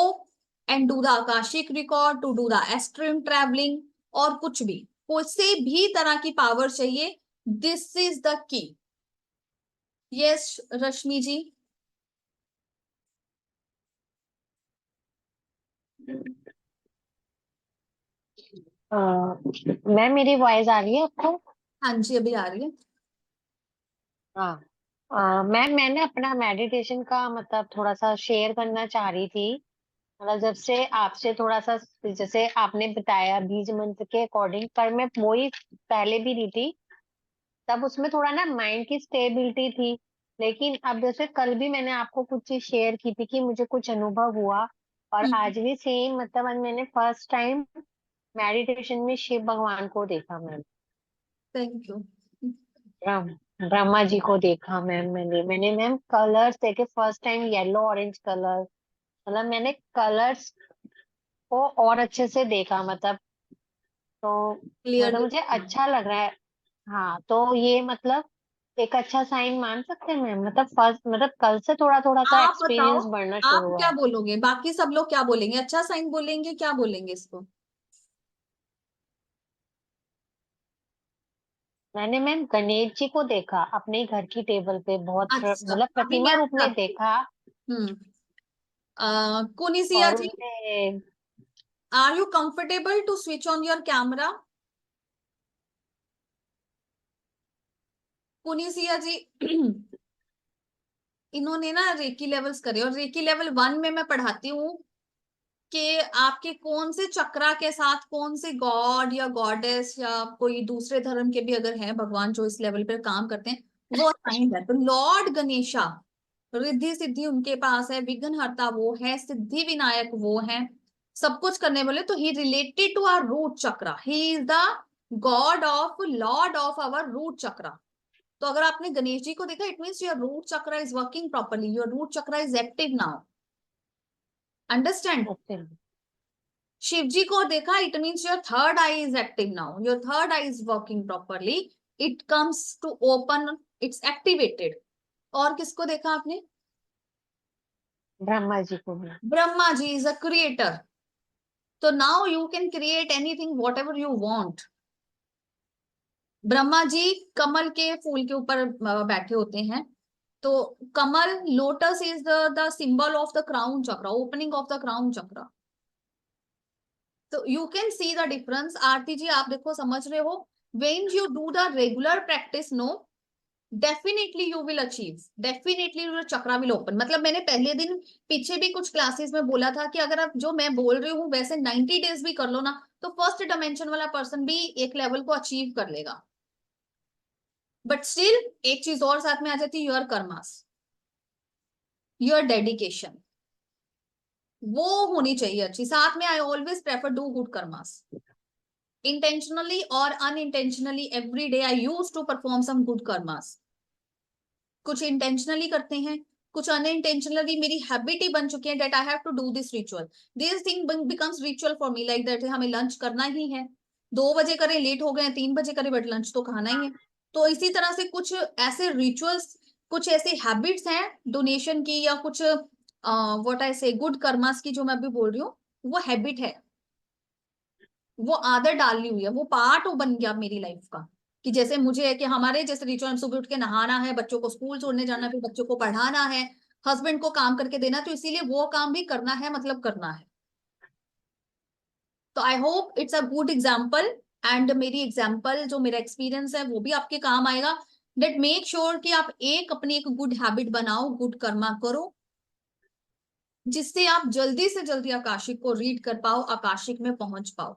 and do the Akashic record, to do the astral traveling, और कुछ भी, कोई भी तरह की पावर चाहिए, this is the key. Yes Rashmi ji. Ma'am मेरी वॉइस आ रही है आपको? हाँ जी अभी आ रही है। हाँ मैम मैंने अपना मेडिटेशन का मतलब थोड़ा सा शेयर करना चाह रही थी। मतलब जब से आपसे थोड़ा सा, जैसे आपने बताया बीज मंत्र के अकॉर्डिंग, पर मैं वही पहले भी दी थी, तब उसमें थोड़ा ना माइंड की स्टेबिलिटी थी। लेकिन अब जैसे कल भी मैंने आपको कुछ चीज शेयर की थी कि मुझे कुछ अनुभव हुआ, और आज भी सेम, मतलब आज मैंने फर्स्ट टाइम मेडिटेशन में शिव भगवान को देखा ma'am. Thank you. Brahma ji को देखा मैम। मैंने मैम कलर्स देखे first time, yellow orange colour, मतलब मैंने कलर्स को और अच्छे से देखा। तो मतलब क्लियरली। मुझे अच्छा लग रहा है। हाँ, तो ये मतलब एक अच्छा साइन मान सकते हैं मैम। मतलब फर्स्ट, मतलब कल से थोड़ा थोड़ा सा आप बताओ, एक्सपीरियंस बढ़ना आप शुरू हुआ क्या है। बोलोगे, बाकी सब लोग क्या बोलेंगे, अच्छा साइन बोलेंगे, क्या बोलेंगे इसको? मैंने मैम गणेश जी को देखा अपने घर की टेबल पे, बहुत अच्छा मतलब अभी प्रतिमा मैं रूप में बताती देखा। हूँ। कुनिसिया और जी, उनमें are you comfortable to switch on your camera? Kunisiya ji इन्होंने ना रेकी लेवल्स करे, और रेकी लेवल 1 में मैं पढ़ाती हूँ कि आपके कौन से चक्रा के साथ कौन से गॉड या गॉडेस या कोई दूसरे धर्म के भी अगर हैं भगवान जो इस लेवल पर काम करते हैं, वो असाइंड है। तो लॉर्ड गणेशा, रिद्धि सिद्धि उनके पास है, विघ्न हरता वो है, सिद्धि विनायक वो है, सब कुछ करने वाले। तो he related to our root chakra, he is the god of, lord of our root chakra. तो अगर आपने गणेश जी को देखा, it means your root chakra is working properly, your root chakra is active now. Understand? Shiv ji को देखा, it means your third eye is active now, your third eye is working properly, it comes to open, it's activated. और किसको देखा आपने? ब्रह्मा जी को भी। Brahma ji is a creator, तो now you can create anything whatever you want. Brahma ji कमल के फूल के ऊपर बैठे होते हैं। तो कमल, lotus is the symbol of the crown chakra, opening of the crown chakra. तो you can see the difference. Aarti ji आप देखो, समझ रहे हो? When you do the regular practice, no, definitely you will achieve, definitely your chakra will open. मतलब मैंने पहले दिन पीछे भी कुछ क्लासेस में बोला था कि अगर आप जो मैं बोल रही हूँ वैसे 90 डेज भी कर लो ना, तो फर्स्ट डायमेंशन वाला पर्सन भी एक लेवल को अचीव कर लेगा। बट स्टिल एक चीज और साथ में आ जाती है, योर कर्मास, योर डेडिकेशन, वो होनी चाहिए अच्छी साथ में। I always prefer do good karmas, intentionally और unintentionally every day I use to perform some good karmas. कुछ इंटेंशनली करते हैं, कुछ अनइंटेंशनली, मेरी हैबिट ही बन चुकी है that I have to do this ritual, this thing becomes ritual for me, like that हमें लंच करना ही है, 2 बजे करें, लेट हो गए 3 बजे करें, बट लंच तो खाना ही है। तो इसी तरह से कुछ ऐसे रिचुअल्स, कुछ ऐसे हैबिट्स हैं डोनेशन की, या कुछ व्हाट आई से गुड कर्मास की, जो मैं अभी बोल रही हूँ, वो हैबिट है, वो आदत डालनी हुई है, वो पार्ट बन गया मेरी लाइफ का। कि जैसे मुझे है कि हमारे जैसे रिचुअल, सुबह उठ के नहाना है, बच्चों को स्कूल छोड़ने जाना, फिर बच्चों को पढ़ाना है, हस्बैंड को काम करके देना, तो इसीलिए वो काम भी करना है, मतलब करना है। तो आई hope it's a good example, and मेरी एग्जाम्पल जो मेरा एक्सपीरियंस है वो भी आपके काम आएगा। लेट मेक श्योर कि आप एक अपनी एक गुड हैबिट बनाओ, गुड कर्मा करो, जिससे आप जल्दी से जल्दी आकाशिक को रीड कर पाओ, आकाशिक में पहुंच पाओ।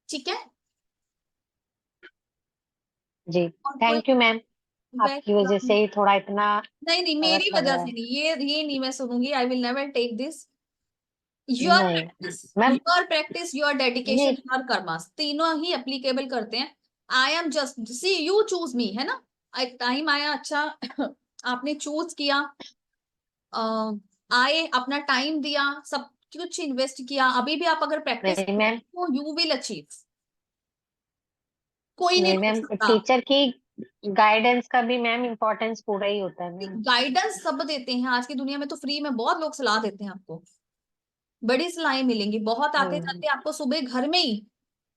ठीक है? जी, और कोई? Thank you ma'am. आपकी वजह से वेलकम। ही थोड़ा इतना नहीं नहीं, मेरी फर्क लग वजह रहा से है। नहीं, ये नहीं मैं सुनूंगी, I will never take this. Your नहीं practice, ma'am, your practice, your नहीं डेडिकेशन, योर कर्मास, तीनों ही एप्लीकेबल करते हैं। I am just see, you choose me, है ना? एक टाइम आया, अच्छा आपने चूज किया, आए, अपना टाइम दिया, सब कुछ इन्वेस्ट किया, अभी भी आप अगर प्रैक्टिस नहीं मैम, करो, यू विल अचीव। कोई नहीं नहीं रोक मैम, सकता। टीचर की गाइडेंस का भी मैम इम्पोर्टेंस पूरा ही होता है मैम। गाइडेंस सब देते हैं आज की दुनिया में, तो फ्री में बहुत लोग सलाह देते हैं आपको, बड़ी सलाहें मिलेंगी, बहुत आते हम्म, जाते आपको सुबह घर में ही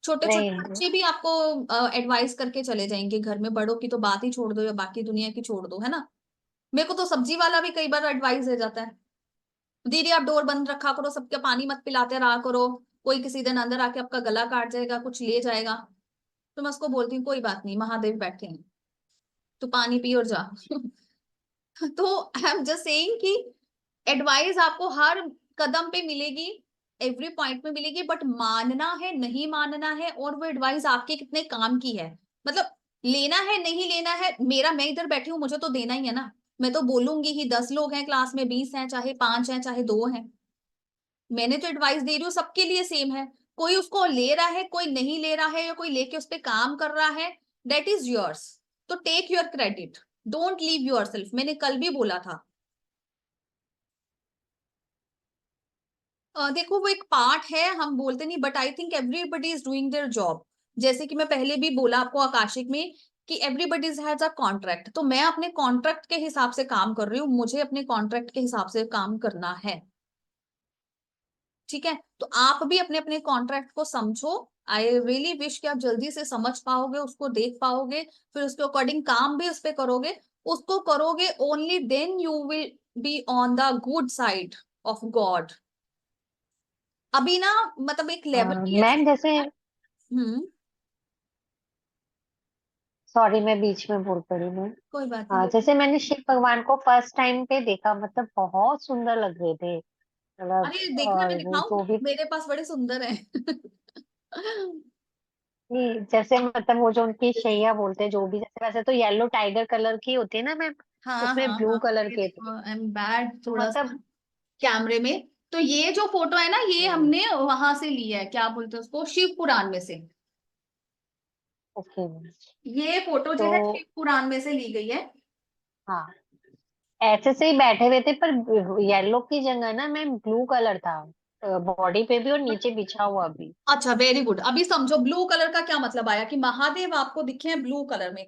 छोटे नहीं छोटे बच्चे भी आपको एडवाइस करके चले जाएंगे घर में, बड़ों की तो बात ही छोड़ दो या बाकी दुनिया की छोड़ दो, है ना। मेरे को तो सब्जी वाला भी कई बार एडवाइस दे जाता है, दीदी आप डोर बंद रखा करो, सबके पानी मत पिलाते रहा करो, कोई किसी दिन अंदर आके आपका गला काट जाएगा, कुछ ले जाएगा। तो मैं उसको बोलती हूँ कोई बात नहीं, महादेव बैठे हैं, तो पानी पी और जा। तो आई एम जस्ट सेइंग कि एडवाइस आपको हर कदम पे मिलेगी, एवरी पॉइंट में मिलेगी, बट मानना है नहीं मानना है और वो एडवाइस आपके कितने काम की है, मतलब लेना है नहीं लेना है, मेरा मैं इधर बैठी हूँ मुझे तो देना ही है ना, मैं तो बोलूंगी ही। 10 लोग हैं क्लास में, 20 हैं, चाहे 5 हैं, चाहे 2 हैं, मैंने तो एडवाइस दे रही हूँ, सबके लिए सेम है। कोई उसको ले रहा है, कोई नहीं ले रहा है, या कोई लेके उस पर काम कर रहा है, दैट इज योर्स। तो take your credit, don't leave yourself, मैंने कल भी बोला था। देखो वो एक पार्ट है, हम बोलते नहीं, but I think everybody is doing their job. जैसे कि मैं पहले भी बोला आपको आकाशिक में कि एवरीबडी हैज अ कॉन्ट्रैक्ट, तो मैं अपने कॉन्ट्रैक्ट के हिसाब से काम कर रही हूँ, मुझे अपने कॉन्ट्रैक्ट के हिसाब से काम करना है, ठीक है। तो आप भी अपने अपने कॉन्ट्रैक्ट को समझो। आई रियली विश कि आप जल्दी से समझ पाओगे, उसको देख पाओगे, फिर उसके अकॉर्डिंग काम भी उस पर करोगे, उसको करोगे, only then you will be on the good side of God. अभी ना मतलब एक लेवल ही ऐसा मैम जैसे, है। हम्म, सॉरी मैं बीच में बोल पड़ी मैं। कोई बात नहीं हाँ, बोलो। जैसे मैंने शिव भगवान को फर्स्ट टाइम पे देखा, मतलब बहुत सुंदर लग रहे थे, मतलब अरे देखना, और मैं वो दिखाऊं, जो भी मेरे पास बड़े सुंदर है। जैसे मतलब वो जो उनकी शैया बोलते हैं जो भी, जैसे वैसे तो येलो टाइगर कलर की होती है ना मैम, हाँ उसमें हाँ ब्लू हाँ, कलर ये के थे। देखो आई एम बैड तो थोड़ा सा मतलब कैमरे में। तो ये जो फोटो है ना, ये हम्म, हमने वहां से लिया है, क्या बोलते हैं उसको, शिव पुराण में से। ओके। ये फोटो जो तो है शिव पुराण में से ली गई है। हाँ, ऐसे से ही बैठे हुए थे, पर येलो की जगह ना मैम ब्लू कलर था, बॉडी पे भी और नीचे बिछा हुआ भी। अच्छा वेरी गुड, अभी समझो ब्लू कलर का क्या मतलब आया, कि महादेव आपको दिखे हैं ब्लू कलर में,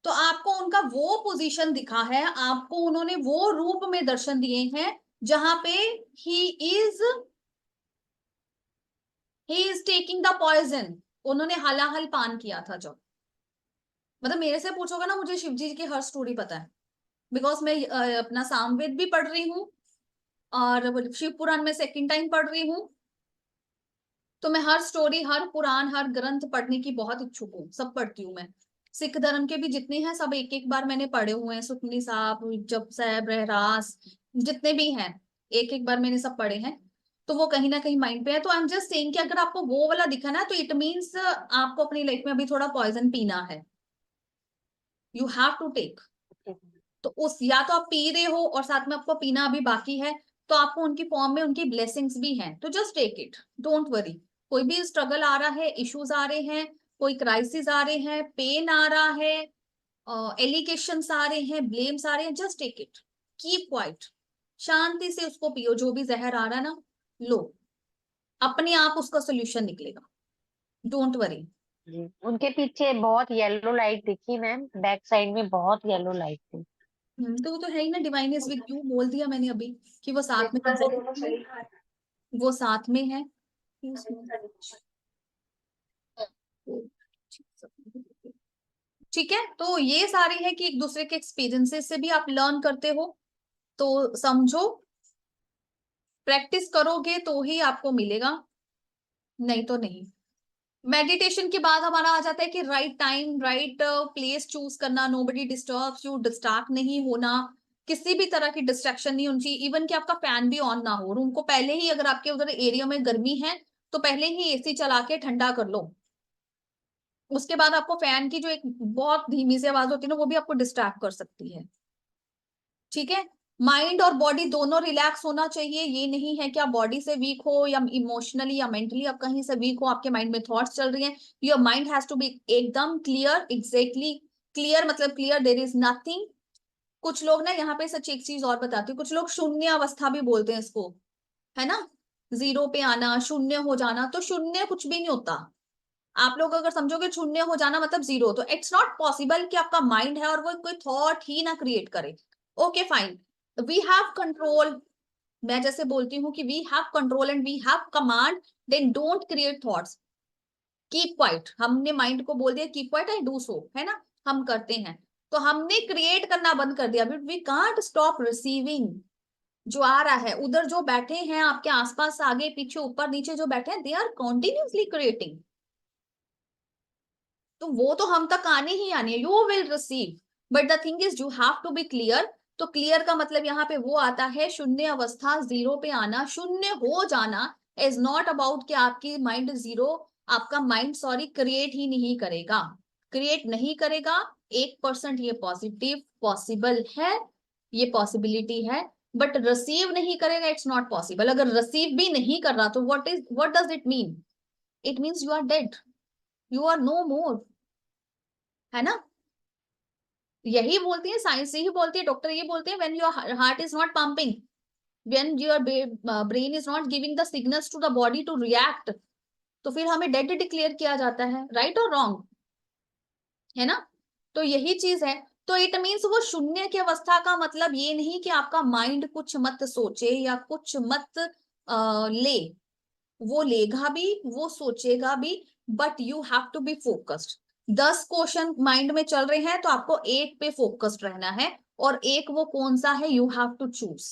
तो आपको उनका वो पोजीशन दिखा है, आपको उन्होंने वो रूप में दर्शन दिए हैं जहां पे he is he is taking the poison, उन्होंने हलाहल पान किया था जब। मतलब मेरे से पूछोगे ना, मुझे शिव जी की हर स्टोरी पता है, बिकॉज मैं अपना सामवेद भी पढ़ रही हूँ और शिव पुराण में सेकंड टाइम पढ़ रही हूँ। तो मैं हर स्टोरी, हर पुराण, हर ग्रंथ पढ़ने की बहुत इच्छुक हूँ, सब पढ़ती हूँ मैं। सिख धर्म के भी जितने हैं सब एक एक बार मैंने पढ़े हुए हैं, सुखनी साहब, जप साहब, रहरास, जितने भी हैं एक एक बार मैंने सब पढ़े हैं। तो वो कहीं ना कहीं माइंड पे है। तो आई एम जस्ट सेइंग कि अगर आपको वो वाला दिखा ना, तो इट मीन्स आपको अपनी लाइफ में अभी थोड़ा पॉइजन पीना है, यू हैव टू टेक। तो उस, या तो आप पी रहे हो और साथ में आपको पीना अभी बाकी है, तो आपको उनकी फॉर्म में उनकी ब्लेसिंग्स भी हैं, तो just take it, don't worry. कोई भी स्ट्रगल आ रहा है, इश्यूज आ रहे हैं, कोई क्राइसिस आ रहे हैं, पेन आ रहा है, एलिगेशंस आ रहे हैं, ब्लेम्स आ रहे हैं, just take it, keep quiet, शांति से उसको पियो, जो भी जहर आ रहा है ना, लो, अपने आप उसका सोल्यूशन निकलेगा, डोंट वरी। जी, उनके पीछे बहुत येलो लाइट दिखी मैम, बैक साइड में बहुत येलो लाइट थी। तो वो तो है ही ना, डिवाइन इज विद यू, बोल दिया मैंने अभी कि वो साथ में है, वो साथ में है। ठीक है, तो ये सारी है कि एक दूसरे के एक्सपीरियंसेस से भी आप लर्न करते हो, तो समझो, प्रैक्टिस करोगे तो ही आपको मिलेगा, नहीं तो नहीं। मेडिटेशन के बाद हमारा आ जाता है कि right time, right place choose करना, नोबडी डिस्टर्ब्स यू, डिस्ट्रैक्ट नहीं होना, किसी भी तरह की डिस्ट्रैक्शन नहीं होनी चाहिए, इवन कि आपका फैन भी ऑन ना हो, रूम को पहले ही, अगर आपके उधर एरिया में गर्मी है तो पहले ही एसी चला के ठंडा कर लो। उसके बाद आपको फैन की जो एक बहुत धीमी सी आवाज होती है ना, वो भी आपको डिस्ट्रैक्ट कर सकती है, ठीक है। माइंड और बॉडी दोनों रिलैक्स होना चाहिए, ये नहीं है कि आप बॉडी से वीक हो या इमोशनली या मेंटली आप कहीं से वीक हो, आपके माइंड में थॉट्स चल रही हैं, your mind has to be एकदम क्लियर, एग्जैक्टली क्लियर, मतलब क्लियर, देयर इज नथिंग। कुछ लोग ना, यहाँ पे सच एक चीज और बताती हूँ, कुछ लोग शून्य अवस्था भी बोलते हैं इसको, है ना, जीरो पे आना, शून्य हो जाना, तो शून्य कुछ भी नहीं होता। आप लोग अगर समझोगे शून्य हो जाना मतलब जीरो, तो इट्स नॉट पॉसिबल कि आपका माइंड है और वो कोई थॉट ही ना क्रिएट करे। Okay fine, we have control, मैं जैसे बोलती हूँ कि we have control and we have command, then don't create thoughts. Keep quiet, हमने माइंड को बोल दिया keep quiet, I do so, है ना, हम करते हैं, तो हमने क्रिएट करना बंद कर दिया, but we can't stop receiving. जो आ रहा है, उधर जो बैठे हैं आपके आसपास, आगे पीछे ऊपर नीचे जो बैठे हैं, दे आर कॉन्टिन्यूसली क्रिएटिंग, तो वो तो हम तक आने ही आनी है, you will receive, but the thing is you have to be clear. तो क्लियर का मतलब यहाँ पे वो आता है शून्य अवस्था, जीरो पे आना, शून्य हो जाना इज नॉट अबाउट कि आपकी माइंड जीरो, आपका माइंड सॉरी क्रिएट ही नहीं करेगा, क्रिएट नहीं करेगा 1% ये पॉजिटिव पॉसिबल है, ये पॉसिबिलिटी है, बट रिसीव नहीं करेगा, इट्स नॉट पॉसिबल। अगर रिसीव भी नहीं कर रहा तो what does it mean? It means you are dead, you are no more, है ना। यही बोलती है साइंस, यही बोलती है, डॉक्टर ये बोलते हैं, when your heart is not pumping, when your brain is not giving the signals to the body to react, तो फिर हमें डेड डिक्लेयर किया जाता है, राइट और रॉन्ग, है ना। तो यही चीज है, तो इट मीन्स वो शून्य की अवस्था का मतलब ये नहीं कि आपका माइंड कुछ मत सोचे या कुछ मत ले, वो लेगा भी, वो सोचेगा भी, but you have to be focused. 10 question mind में चल रहे हैं तो आपको एक पे फोकस्ड रहना है, और एक वो कौन सा है, यू हैव टू चूज,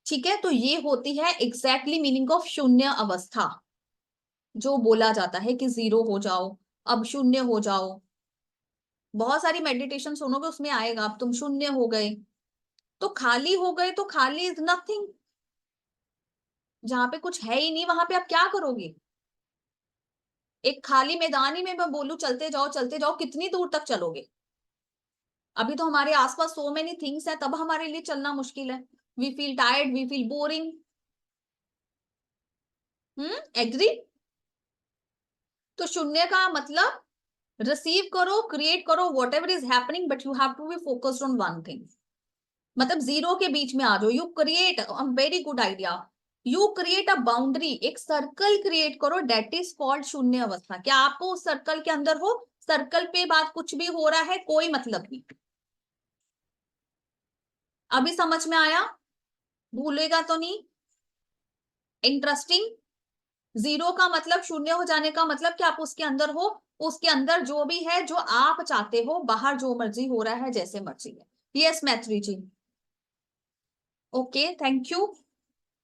ठीक है। तो ये होती है एग्जैक्टली मीनिंग ऑफ शून्य अवस्था, जो बोला जाता है कि जीरो हो जाओ, अब शून्य हो जाओ। बहुत सारी मेडिटेशन सुनोगे उसमें आएगा, अब तुम शून्य हो गए, तो खाली हो गए, तो खाली इज नथिंग, जहां पे कुछ है ही नहीं वहां पे आप क्या करोगे? एक खाली मैदान ही में मैं बोलूं चलते जाओ, कितनी दूर तक चलोगे? अभी तो हमारे आसपास सो मेनी थिंग्स है, तब हमारे लिए चलना मुश्किल है, we feel tired, we feel boring, agree. तो शून्य का मतलब रिसीव करो, क्रिएट करो, whatever is happening, but you have to be focused on one thing. मतलब जीरो के बीच में आ जाओ, you create very good idea, you create a boundary, एक सर्कल क्रिएट करो, डेट इज कॉल्ड शून्य अवस्था। क्या आप उस सर्कल के अंदर हो, सर्कल पे बात कुछ भी हो रहा है, कोई मतलब नहीं। अभी समझ में आया? भूलेगा तो नहीं? इंटरेस्टिंग। जीरो का मतलब, शून्य हो जाने का मतलब कि आप उसके अंदर हो, उसके अंदर जो भी है जो आप चाहते हो, बाहर जो मर्जी हो रहा है, जैसे मर्जी है। Yes Maitri ji, okay, thank you.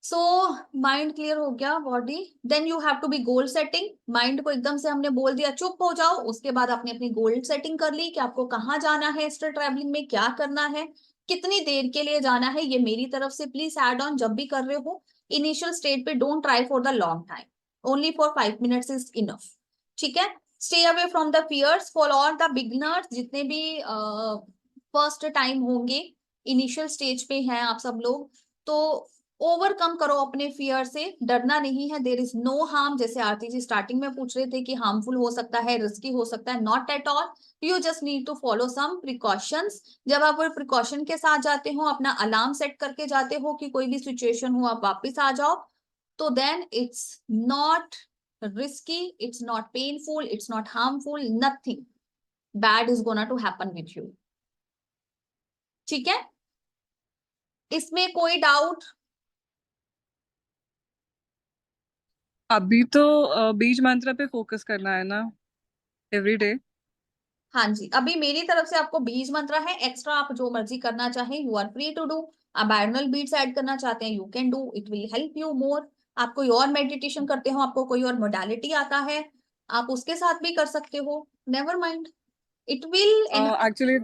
So mind clear हो गया, body, then you have to be goal setting. Mind को एकदम से हमने बोल दिया चुप हो जाओ, उसके बाद आपने अपनी गोल सेटिंग कर ली कि आपको कहाँ जाना है, स्टार ट्रैवलिंग में क्या करना है, कितनी देर के लिए जाना है। ये मेरी तरफ से प्लीज ऐड ऑन जब भी कर रहे हो, इनिशियल स्टेज पे don't try for the long time, only for 5 minutes is enough, ठीक है। Stay away from the fears for all the beginners, जितने भी फर्स्ट टाइम होंगे, इनिशियल स्टेज पे हैं आप सब लोग, तो ओवरकम करो अपने फियर से, डरना नहीं है, देर इज नो हार्म। जैसे आरती जी स्टार्टिंग में पूछ रहे थे कि हार्मफुल हो सकता है, रिस्की हो सकता है, not at all, you just need to follow some precautions. जब आप प्रिकॉशन के साथ जाते हो, अपना अलार्म सेट करके जाते हो कि कोई भी सिचुएशन हो आप वापस आ जाओ, तो then it's not risky, it's not painful, it's not harmful, nothing bad is gonna to happen with you, ठीक है। इसमें कोई डाउट? अभी तो बीज मंत्र पे फोकस करना है ना एवरी डे? हाँ जी, अभी मेरी तरफ से आपको बीज मंत्र है, एक्स्ट्रा आप जो मर्जी करना चाहें you are free to do. आप बाइनल बीट्स ऐड करना चाहते हैं, you can do, it will help you more. आप कोई और मेडिटेशन करते हो, आपको कोई और मोडालिटी आता है, आप उसके साथ भी कर सकते हो, never mind, it will. Actually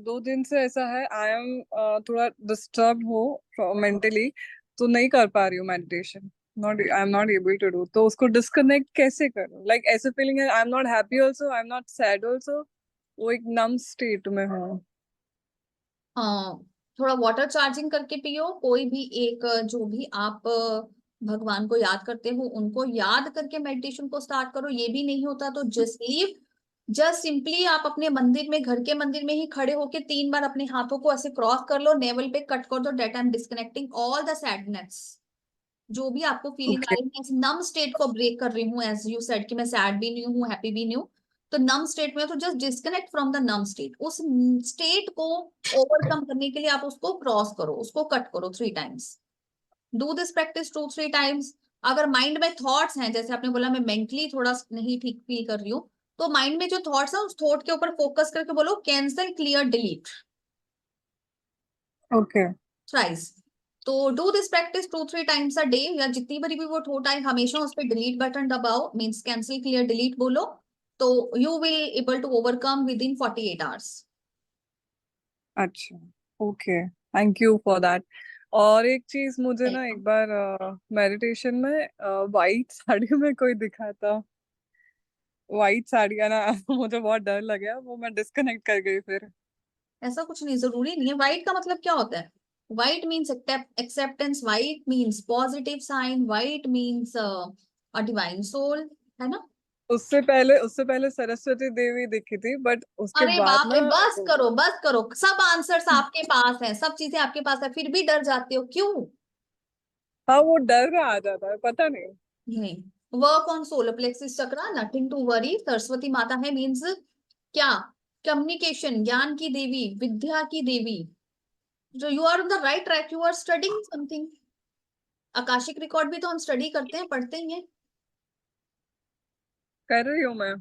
दो दिन से ऐसा है, आई एम थोड़ा डिस्टर्ब हो मेंटली, तो नहीं कर पा रही हूँ meditation, not I am not able to do. तो उसको डिस्कनेक्ट कैसे करूँ? लाइक ऐसे फीलिंग है, I am not happy also, I am not sad also, वो एक नम स्टेट में हूँ। हाँ, थोड़ा वाटर चार्जिंग करके पियो, कोई भी एक जो भी आप भगवान को याद करते हो उनको याद करके मेडिटेशन को स्टार्ट करो। ये भी नहीं होता तो जस्ट लीव, जस्ट सिंपली आप अपने मंदिर में, घर के मंदिर में ही खड़े होके 3 बार अपने हाथों को ऐसे क्रॉस कर लो, नेवल पे कट कर दो, that I am disconnecting all the sadness, जो भी आपको फीलिंग आ Okay. रही है, इस नम स्टेट को ब्रेक कर रही हूँ, एज यू सेड कि मैं सैड भी नहीं हूँ, हैप्पी भी नहीं हूँ, तो नम स्टेट में, तो just disconnect from the numb state. उस स्टेट को ओवरकम करने के लिए आप उसको क्रॉस करो, उसको कट करो 3 times. Do this practice 2-3 times, अगर माइंड में थॉट्स हैं, जैसे आपने बोला मैं मेंटली थोड़ा नहीं ठीक फील कर रही हूँ, तो माइंड में जो थॉट्स है उस थॉट के ऊपर फोकस करके बोलो cancel, clear, delete, Okay. Thrice. तो do this practice 2-3 times a day, या जितनी बारी भी वो थॉट आए हमेशा उस पर डिलीट बटन दबाओ, मीन्स कैंसिल, क्लियर, डिलीट बोलो, तो you will able to overcome within 48 hours. अच्छा, okay, thank you for that. और एक चीज मुझे ना एक बार मेडिटेशन में वाइट साड़ी में कोई दिखा था, वाइट साड़ी है ना मुझे बहुत डर लगा, वो मैं डिस्कनेक्ट कर गई फिर। ऐसा कुछ नहीं, जरूरी नहीं है। व्हाइट का मतलब क्या होता है? White means acceptance, white means positive sign, white means a divine soul, है ना? उससे पहले सरस्वती देवी दिखी थी, बट उसके अरे बाद बाप ना रे, बस करो बस करो, सब आंसर्स आपके पास हैं, सब चीजें आपके पास है, फिर भी डर जाते हो क्यों? हाँ वो डर आ जाता है, पता नहीं। नहीं, work on solar plexus chakra, nothing to worry. Saraswati माता है मीन्स क्या? कम्युनिकेशन, ज्ञान की देवी, विद्या की देवी। जो you are on the right track, you are studying something. Akashic record भी तो हम स्टडी करते हैं, पढ़ते ही हैं। कर रही हूँ मैं।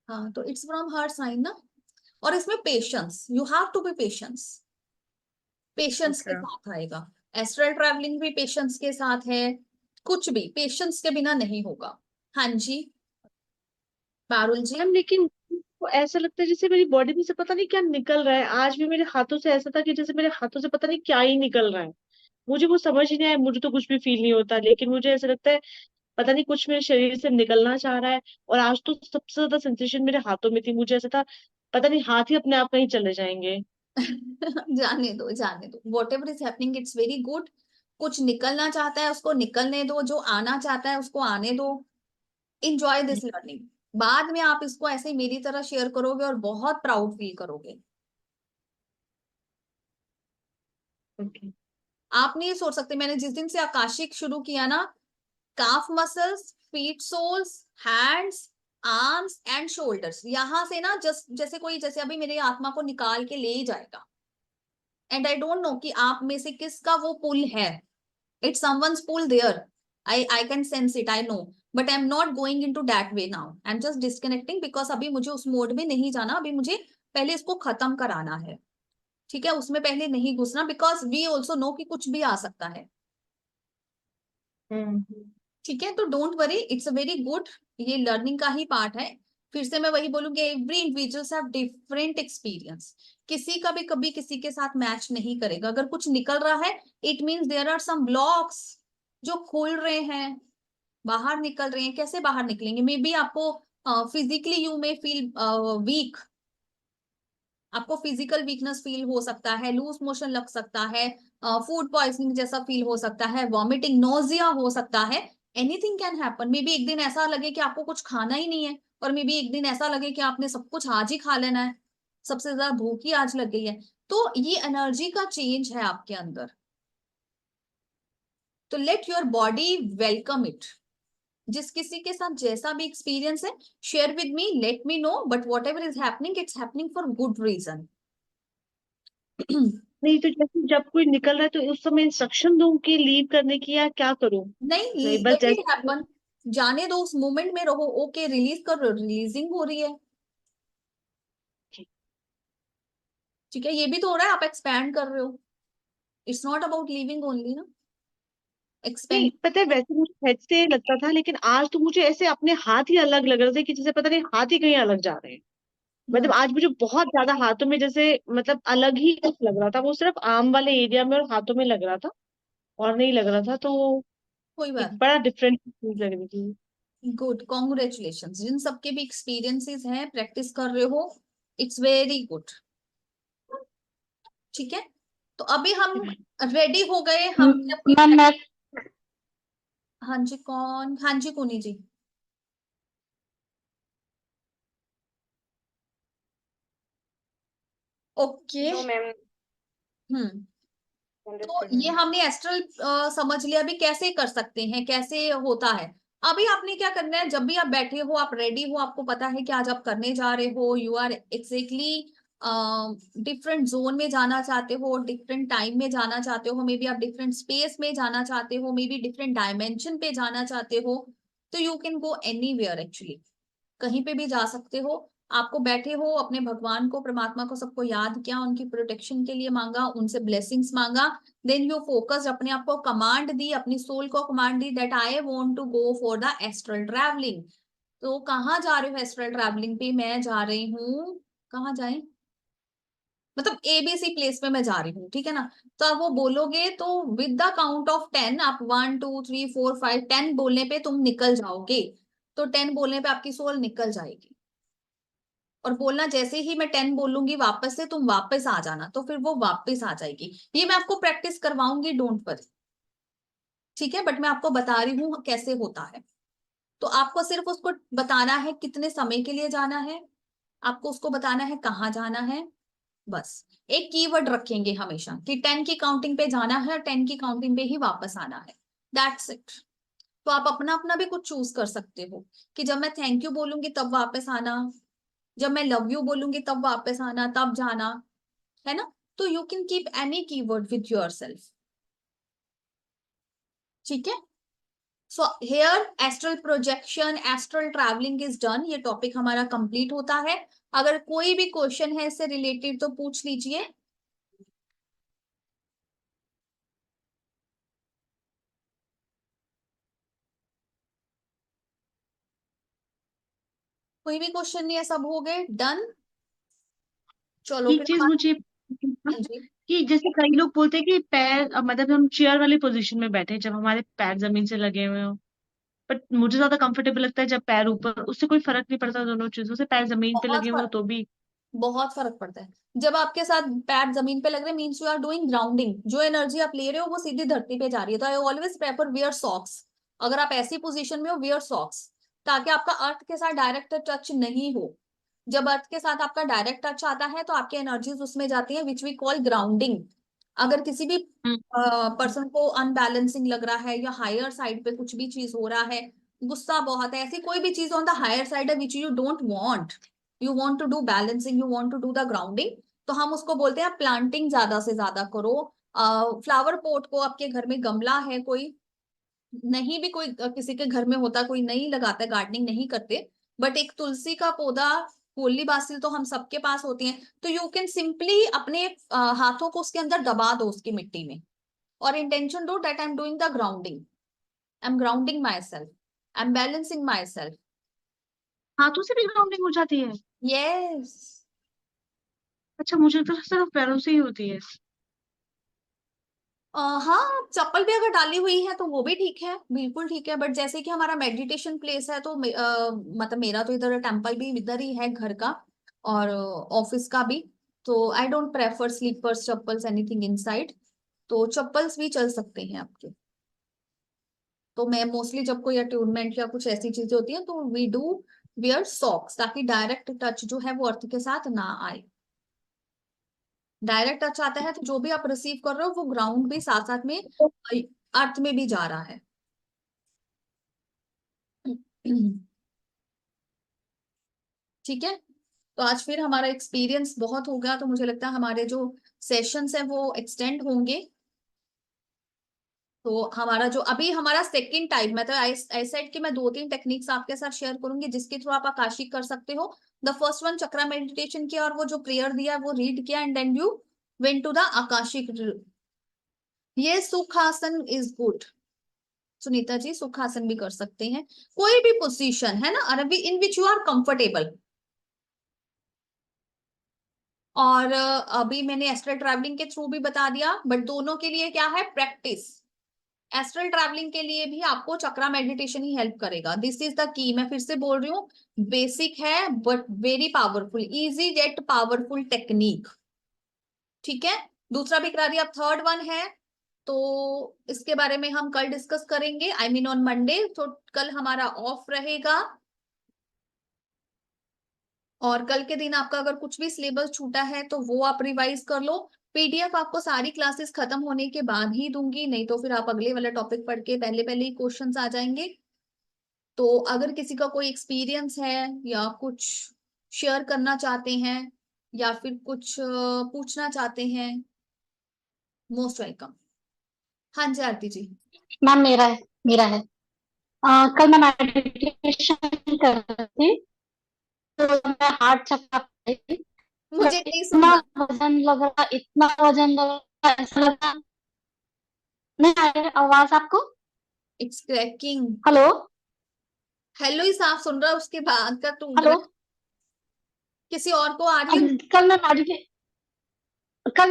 हाँ, तो इट्स फ्रॉम हर साइन ना। और इसमें patience, you have to be patience, patience के ओके। साथ आएगा। एस्ट्रल ट्रैवलिंग भी पेशेंस के साथ है, कुछ भी पेशेंस के बिना नहीं होगा। हाँ जी, पारुल जी। मैम लेकिन वो ऐसा लगता है जैसे मेरी बॉडी में से पता नहीं क्या निकल रहा है। आज भी मेरे हाथों से ऐसा था कि जैसे मेरे हाथों से पता नहीं क्या ही निकल रहा है। मुझे वो समझ ही नहीं आया, मुझे तो कुछ भी फील नहीं होता, लेकिन मुझे ऐसा लगता है पता नहीं कुछ मेरे शरीर से निकलना चाह रहा है। और आज तो सबसे ज्यादा सेंसेशन मेरे हाथों में थी, मुझे ऐसा था पता नहीं हाथ ही अपने आप कहीं चले जाएंगे। जाने दो जाने दो, what ever is happening it's very good. कुछ निकलना चाहता है उसको निकलने दो, जो आना चाहता है उसको आने दो। Enjoy this learning. बाद में आप इसको ऐसे ही मेरी तरह शेयर करोगे और बहुत प्राउड फील करोगे। ओके। आप नहीं सोच सकते, मैंने जिस दिन से आकाशिक शुरू किया ना, calf muscles, feet soles, hands, arms and shoulders, यहां से ना जस्ट जैसे कोई, जैसे अभी मेरी आत्मा को निकाल के ले ही जाएगा। एंड आई डोंट नो कि आप में से किसका वो पुल है। It's someone's pull there, I can sense it, I know. But I am not going into that way now, I am just disconnecting, because अभी मुझे उस मोड में नहीं जाना, अभी मुझे पहले इसको खत्म कराना है। ठीक है, उसमें पहले नहीं घुसना, बिकॉज वी ऑल्सो नो कि कुछ भी आ सकता है। हम्म। ठीक है, तो don't worry, it's a very good, ये लर्निंग का ही पार्ट है। फिर से मैं वही बोलूंगी, every individuals have different experience, किसी का भी कभी किसी के साथ मैच नहीं करेगा। अगर कुछ निकल रहा है, it means there are some blocks जो खुल रहे हैं, बाहर निकल रहे हैं। कैसे बाहर निकलेंगे? मे बी आपको physically you may feel weak, आपको फिजिकल वीकनेस फील हो सकता है, लूज मोशन लग सकता है, फूड पॉइजनिंग जैसा फील हो सकता है, वॉमिटिंग, नोजिया हो सकता है। Anything can happen. May be एक दिन ऐसा लगे कि आपको कुछ खाना ही नहीं है, और मे बी एक दिन ऐसा लगे कि आपने सब कुछ आज ही खा लेना है, सबसे ज्यादा भूख ही आज लग गई है। तो ये एनर्जी का चेंज है आपके अंदर, तो let your body welcome it. जिस किसी के साथ जैसा भी एक्सपीरियंस है, share with me, let me know, but whatever is happening, it's happening for good reason. नहीं तो जैसे जब कोई निकल रहा है तो उस समय इंस्ट्रक्शन दूं कि लीव करने की या क्या करूं? नहीं, नहीं बस लेट इट जैसे। हैपन, जाने दो, उस मोमेंट में रहो। ओके, रिलीज कर रहे हो, रिलीजिंग हो रही है। ठीक है, ये भी तो हो रहा है, आप एक्सपैंड कर रहे हो। It's not about living only ना, नहीं एक्सपेंड। पता है, वैसे मुझे हेड से लगता था, लेकिन आज तो मुझे ऐसे अपने हाथ ही अलग लग रहे थे कि जैसे पता नहीं हाथ ही कहीं अलग जा रहे हैं। मतलब आज मुझे बहुत ज्यादा हाथों में जैसे मतलब अलग ही कुछ लग रहा था, वो सिर्फ आर्म वाले एरिया में और हाथों में लग रहा था और नहीं लग रहा था, तो कोई एक बात। बड़ा डिफरेंट चीज लग रही थी। गुड, कॉन्ग्रेचुलेशन, जिन सबके भी एक्सपीरियंसेस हैं, प्रैक्टिस कर रहे हो, इट्स वेरी गुड। ठीक है, तो अभी हम रेडी हो गए, हमने अपनी मैम मैं हाँ जी, कौन? हाँ जी, Koni ji. Okay. No ma'am. Hmm, तो ये हमने एस्ट्रल समझ लिया, अभी कैसे कर सकते हैं, कैसे होता है। अभी आपने क्या करना है, जब भी आप बैठे हो, आप रेडी हो, आपको पता है कि आज आप करने जा रहे हो, you are exactly different zone में जाना चाहते हो, डिफरेंट टाइम में जाना चाहते हो, मे बी आप डिफरेंट स्पेस में जाना चाहते हो, मे बी डिफरेंट डायमेंशन पे जाना चाहते हो, तो you can go anywhere actually, कहीं पे भी जा सकते हो। आपको बैठे हो, अपने भगवान को, परमात्मा को, सबको याद किया, उनकी प्रोटेक्शन के लिए मांगा, उनसे ब्लेसिंग्स मांगा, देन यू फोकस, अपने आप को कमांड दी, अपनी सोल को कमांड दी that I want to go for the astral travelling. तो कहाँ जा रहे हो एस्ट्रल ट्रैवलिंग पे? मैं जा रही हूँ, कहाँ जाए, मतलब एबीसी प्लेस में मैं जा रही हूँ, ठीक है ना। तो आप वो बोलोगे तो विद द काउंट ऑफ 10, आप 1 2 3 4 5 10 बोलने पे तुम निकल जाओगे। तो 10 बोलने पे आपकी सोल निकल जाएगी, और बोलना जैसे ही मैं 10 बोलूंगी वापस से, तुम वापस आ जाना, तो फिर वो वापस आ जाएगी। ये मैं आपको प्रैक्टिस करवाऊंगी, डोंट वरी, ठीक है, बट मैं आपको बता रही हूँ कैसे होता है। तो आपको सिर्फ उसको बताना है कितने समय के लिए जाना है, आपको उसको बताना है कहाँ जाना है, बस एक कीवर्ड रखेंगे हमेशा कि 10 की काउंटिंग पे जाना है और 10 की काउंटिंग पे ही वापस आना है, दैट्स इट। तो आप अपना अपना भी कुछ चूज कर सकते हो कि जब मैं थैंक यू बोलूंगी तब वापस आना, जब मैं लव यू बोलूंगी तब वापस आना, तब जाना, है ना। तो you can keep any keyword with yourself, ठीक है। So here astral projection, astral travelling is done, ये टॉपिक हमारा कंप्लीट होता है। अगर कोई भी क्वेश्चन है इससे रिलेटेड तो पूछ लीजिए। कोई भी क्वेश्चन नहीं है, सब हो गए, डन। चलो एक फिर चीज मुझे हाँ जी, कि जैसे कई लोग बोलते हैं कि पैर मतलब हम चेयर वाली पोजीशन में बैठे जब हमारे पैर जमीन से लगे हुए हो, बट मुझे ज्यादा कंफर्टेबल लगता है जब पैर ऊपर, उससे कोई फर्क नहीं पड़ता दोनों चीजों से, पैर जमीन पे बहुत लगे हुए हो फर्क, तो भी। बहुत फर्क पड़ता है। जब आपके साथ पैर जमीन पे लग रहे, means you are doing grounding, जो एनर्जी आप ले रहे हो वो सीधी धरती पे जा रही है। तो आई ऑलवेज प्रेफर वियर सॉक्स, अगर आप ऐसी पोजीशन में हो वियर सॉक्स, ताकि आपका अर्थ के साथ डायरेक्ट टच नहीं हो। जब अर्थ के साथ आपका डायरेक्ट टच आता है तो आपकी एनर्जीज उसमें जाती है, विच वी कॉल ग्राउंडिंग। अगर किसी भी हम्म। पर्सन को अनबैलेंसिंग लग रहा है या हायर साइड पे कुछ भी चीज हो रहा है, गुस्सा बहुत है, ऐसी कोई भी चीज ऑन द हायर साइड है which you don't want, you want to do balancing, you want to do the grounding, तो हम उसको बोलते हैं प्लांटिंग ज्यादा से ज्यादा करो। फ्लावर पॉट को, आपके घर में गमला है कोई, नहीं भी कोई किसी के घर में होता, कोई नहीं लगाता, गार्डनिंग नहीं करते, बट एक तुलसी का पौधा, होली बासिल तो हम सबके पास होती हैं, तो यू कैन सिंपली अपने हाथों को उसके अंदर दबा दो उसकी मिट्टी में, और इंटेंशन दो that I am doing the grounding, I am grounding my self, I am balancing my self. हाथों से भी ग्राउंडिंग हो जाती है? यस। अच्छा, मुझे तो सिर्फ पैरों से ही होती है। हाँ, चप्पल भी अगर डाली हुई है तो वो भी ठीक है, बिल्कुल ठीक है, बट जैसे कि हमारा मेडिटेशन प्लेस है तो मतलब मेरा तो इधर टेम्पल भी इधर ही है घर का, और ऑफिस का भी, तो I don't prefer slippers, chappals, anything inside, तो चप्पल्स भी चल सकते हैं आपके। तो मैं मोस्टली जब कोई अट्यूनमेंट या कुछ ऐसी चीजें होती है तो वी डू वियर सॉक्स, ताकि डायरेक्ट टच जो है वो अर्थ के साथ ना आए। डायरेक्ट टच आता है तो जो भी आप रिसीव कर रहे हो वो ग्राउंड भी साथ साथ में अर्थ में भी जा रहा है। ठीक है, तो आज फिर हमारा एक्सपीरियंस बहुत हो गया, तो मुझे लगता है हमारे जो सेशंस हैं वो एक्सटेंड होंगे। तो हमारा जो अभी हमारा सेकंड टाइप, मैं तो आई सेड कि मैं 2-3 टेक्निक्स आपके साथ शेयर करूंगी जिसके थ्रू आप आकाशी कर सकते हो। The first one chakra meditation किया, और वो जो प्रेयर दिया वो रीड किया, and then you went to the Akashic. ये सुखासन इज गुड, सुनीता जी सुखासन भी कर सकते हैं, कोई भी पोजीशन है ना अरबी इन विच यू आर कंफर्टेबल। और अभी मैंने एस्ट्रल ट्रैवलिंग के थ्रू भी बता दिया, बट दोनों के लिए क्या है, प्रैक्टिस। एस्ट्रल ट्रैवलिंग के लिए भी आपको चक्रा मेडिटेशन ही हेल्प करेगा, दिस इज द की, मैं फिर से बोल रही हूँ, बेसिक है but very powerful, easy jet powerful technique, ठीक है। दूसरा भी करा दिया, अब थर्ड वन है, तो इसके बारे में हम कल डिस्कस करेंगे, आई मीन ऑन मंडे, तो कल हमारा ऑफ रहेगा, और कल के दिन आपका अगर कुछ भी सिलेबस छूटा है तो वो आप रिवाइज कर लो। पीडीएफ आपको सारी क्लासेस खत्म होने के बाद ही दूंगी, नहीं तो फिर आप अगले वाला टॉपिक पढ़ के पहले पहले ही क्वेश्चंस आ जाएंगे। तो अगर किसी का कोई एक्सपीरियंस है या कुछ शेयर करना चाहते हैं या फिर कुछ पूछना चाहते हैं? Most welcome. हाँ जी आरती जी। मैम मेरा है कल मैं मेडिटेशन कर रही थी, तो मैं हार्ट चक्कर पे थी। मुझे नहीं सुन इतना रहा। वजन लग रहा, इतना वजन लग रहा, ऐसा लगा। नहीं आ रही आवाज आपको? It's cracking. हेलो हेलो ही साफ सुन रहा, उसके बाद का टूट हेलो। रहा है। किसी और को आ रही है? कल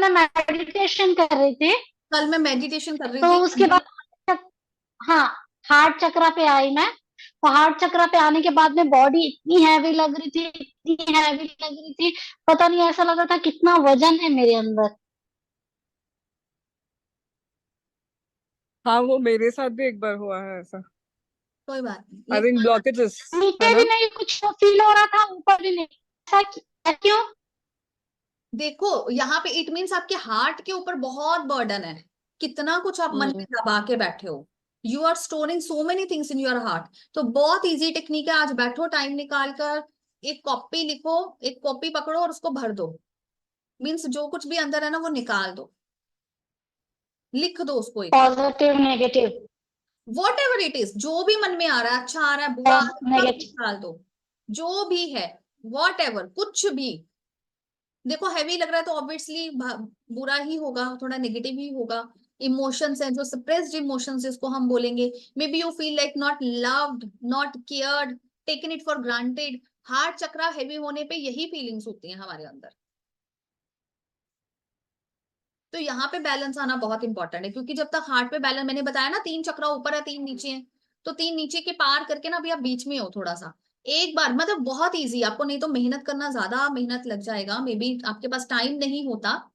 मैं मेडिटेशन कर रही थी, कल मैं मेडिटेशन कर रही तो थी। उसके बाद हाँ हार्ट चक्रा पे आई मैं। तो हार्ट चक्रा पे आने के बाद में बॉडी इतनी हैवी लग रही थी, इतनी हैवी लग रही थी, पता नहीं ऐसा लग रहा था कितना वजन है मेरे अंदर। हाँ, वो मेरे साथ भी एक बार हुआ है ऐसा। कोई बात नहीं, आई लेकिन थिंक ब्लॉकेजेस, है नीचे भी ना? नहीं कुछ फील हो रहा था, ऊपर भी नहीं। क्यों? देखो यहाँ पे इट मीन्स आपके हार्ट के ऊपर बहुत बर्डन है। कितना कुछ आप मन में दबा के बैठे हो। You are storing so many things in your heart. तो बहुत इजी टेक्निक है, आज बैठो टाइम निकाल कर, एक कॉपी लिखो, एक कॉपी पकड़ो और उसको भर दो। मीन्स जो कुछ भी अंदर है ना वो निकाल दो, लिख दो उसको एक। Positive negative. What ever it is, जो भी मन में आ रहा है, अच्छा आ रहा है, बुरा आ रहा है, सब नेगेटिव। निकाल दो। जो भी है, वॉट एवर, कुछ भी। देखो हैवी लग रहा है तो ऑब्वियसली बुरा ही होगा, थोड़ा नेगेटिव ही होगा। इमोशंस हैं जो सप्रेस्ड इमोशंस जिसको हम बोलेंगे, maybe you feel like not loved, not cared, taken it for granted. Heart chakra heavy होने पे यही फीलिंग्स होती हैं हमारे अंदर। तो यहाँ पे बैलेंस आना बहुत इंपॉर्टेंट है, क्योंकि जब तक हार्ट पे बैलेंस, मैंने बताया ना 3 चक्रा ऊपर है 3 नीचे है, तो 3 नीचे के पार करके ना अभी आप बीच में हो थोड़ा सा। एक बार मतलब बहुत इजी आपको, नहीं तो मेहनत करना, ज्यादा मेहनत लग जाएगा, मे बी आपके पास टाइम नहीं होता।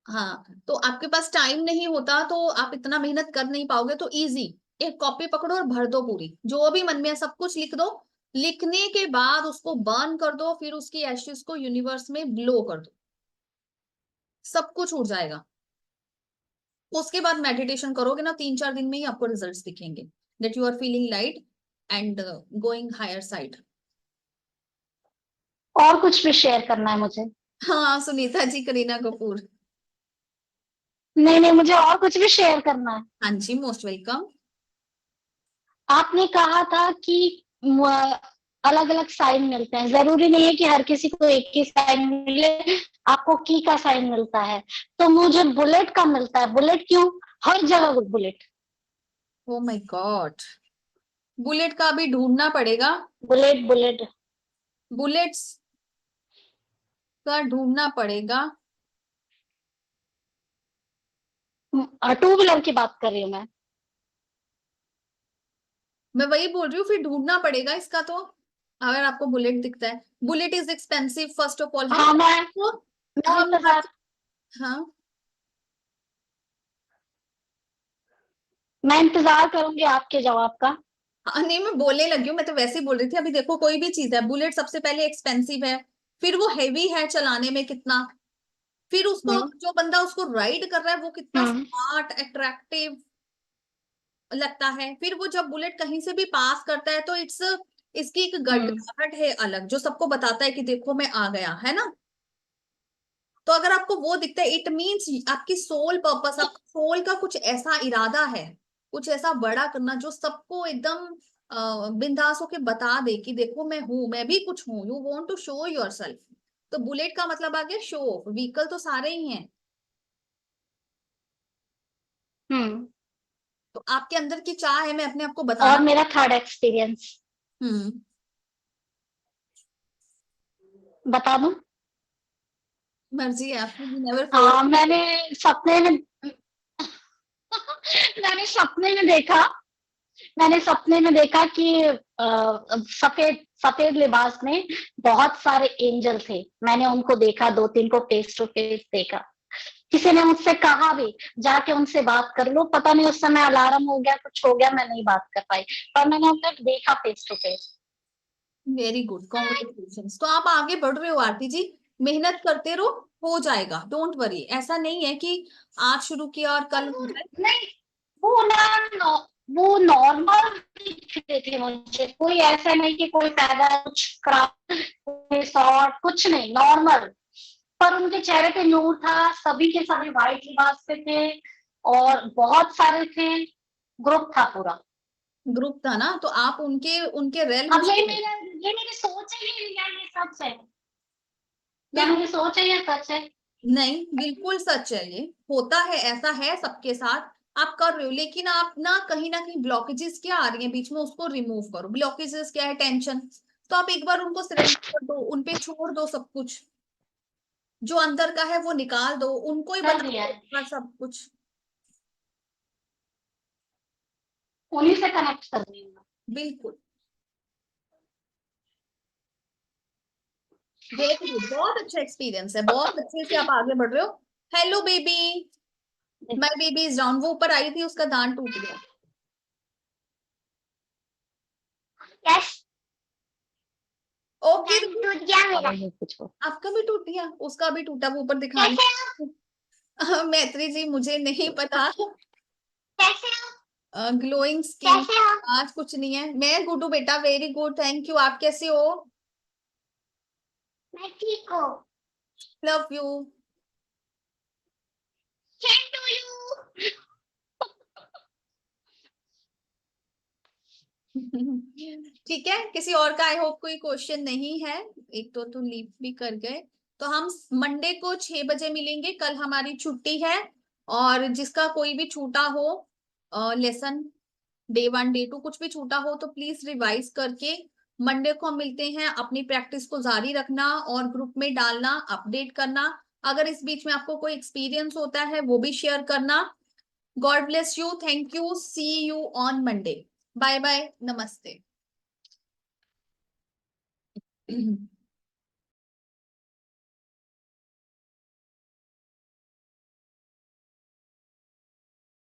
हाँ, तो आपके पास टाइम नहीं होता तो आप इतना मेहनत कर नहीं पाओगे, तो इजी, एक कॉपी पकड़ो और भर दो पूरी, जो भी मन में है सब कुछ लिख दो। लिखने के बाद उसको बर्न कर दो, फिर उसकी एशेस को यूनिवर्स में ब्लो कर दो, सब कुछ उड़ जाएगा। उसके बाद मेडिटेशन करोगे ना, 3-4 दिन में ही आपको रिजल्ट्स दिखेंगे, that you are feeling light and going higher side. और कुछ भी शेयर करना है मुझे? हाँ सुनीता जी, करीना कपूर। नहीं नहीं, मुझे और कुछ भी शेयर करना है। हाँ जी, मोस्ट वेलकम। आपने कहा था कि अलग अलग साइन मिलते हैं, जरूरी नहीं है कि हर किसी को एक ही साइन मिले। आपको की का साइन मिलता है, तो मुझे बुलेट का मिलता है। बुलेट क्यों? हर जगह bullet. Oh my God, bullet का अभी ढूंढना पड़ेगा। Bullet bullet. बुलेट्स का ढूंढना पड़ेगा। टू व्हीलर की बात कर रही हूँ मैं। मैं वही बोल रही हूँ, फिर ढूंढना पड़ेगा इसका तो। अगर आपको बुलेट दिखता है, bullet is expensive first of all, है हाँ ना? मैं तो मैं हम इंतजार हाँ, मैं इंतजार करूंगी आपके जवाब का। हाँ नहीं मैं बोलने लगी हूँ, मैं तो वैसे ही बोल रही थी। अभी देखो कोई भी चीज है, बुलेट सबसे पहले एक्सपेंसिव है, फिर वो हैवी है चलाने में कितना, फिर उसको हम्म जो बंदा उसको राइड कर रहा है वो कितना हम्म स्मार्ट अट्रैक्टिव लगता है, फिर वो जब बुलेट कहीं से भी पास करता है तो इट्स, इसकी एक हम्म गड़गड़ाहट है अलग, जो सबको बताता है कि देखो मैं आ गया, है ना? तो अगर आपको वो दिखता है, इट मीन्स आपकी सोल पर्पस, आपका सोल का कुछ ऐसा इरादा है, कुछ ऐसा बड़ा करना जो सबको एकदम बिंदास होके बता दे कि देखो मैं हूं, मैं भी कुछ हूं। You want to show yourself. तो बुलेट का मतलब आ गया शो ऑफ। व्हीकल तो सारे ही हैं, हम्म। तो आपके अंदर की चाह है, मैं अपने आप को और बताना। मेरा थर्ड एक्सपीरियंस हम्म। बता दूं? मर्जी है आपकी, नेवर फोर्स। मैंने सपने में मैंने सपने में देखा मैंने सपने में देखा कि सफेद सफेद लिबास में बहुत सारे एंजल थे। मैंने उनको देखा, 2-3 को फेस टू फेस देखा। किसी ने मुझसे कहा भी जाके उनसे बात कर लो, पता नहीं उस समय अलार्म हो गया, कुछ हो गया, मैं नहीं बात कर पाई, पर मैंने उन्हें देखा face to face. Very good, congratulation. तो आप आगे बढ़ रहे हो आरती जी, मेहनत करते रहो, हो जाएगा, डोंट वरी। ऐसा नहीं है कि आज शुरू किया और कल हो जाए। नहीं, वो ना वो नॉर्मल दिख रहे थे मुझे, कोई ऐसा नहीं कि कोई पैदा कुछ खराब शॉर्ट, कुछ नहीं, नॉर्मल, पर उनके चेहरे पे नूर था, सभी के सभी व्हाइट लिबास पे थे और बहुत सारे थे, ग्रुप था पूरा। ग्रुप था ना, तो आप उनके उनके रेल अब ये मेरी सोच है या ये सच है? क्या मेरी सोच है या सच है? नहीं, बिल्कुल सच है, ये होता है, ऐसा है सबके साथ। आप कर रहे हो, लेकिन आप ना कहीं ब्लॉकेजेस क्या आ रही हैं बीच में, उसको रिमूव करो। ब्लॉकेजेस क्या है? टेंशन। तो आप एक बार उनको सरेंडर कर दो, उनपे छोड़ दो सब कुछ, जो अंदर का है वो निकाल दो, उनको ही कर बता दिया दो सब कुछ। उन्हीं से कनेक्ट कर दिया। बिल्कुल, वेरी गुड, बहुत अच्छा एक्सपीरियंस है, बहुत अच्छे से आप आगे बढ़ रहे हो। Hello baby, my baby is down. वो ऊपर आई थी, उसका दांत टूट गया। यस, ओके, टूट गया मेरा। आपका भी टूट गया, उसका भी टूटा, वो ऊपर दिखा रही। मैत्री जी, मुझे नहीं पता। कैसे ग्लोइंग स्किन, कैसे हो? आज कुछ नहीं है। मैं गुड्डू बेटा, वेरी गुड, थैंक यू। आप कैसे हो? मैं ठीक हूँ। Love you. Same to you. ठीक है, किसी और का आई होप कोई क्वेश्चन नहीं है। एक तो लीव भी कर गए। तो हम मंडे को 6 बजे मिलेंगे, कल हमारी छुट्टी है। और जिसका कोई भी छूटा हो लेसन, डे 1 डे 2 कुछ भी छूटा हो, तो प्लीज रिवाइज करके मंडे को हम मिलते हैं। अपनी प्रैक्टिस को जारी रखना और ग्रुप में डालना, अपडेट करना। अगर इस बीच में आपको कोई एक्सपीरियंस होता है वो भी शेयर करना। God bless you, thank you, see you on Monday. Bye bye, नमस्ते।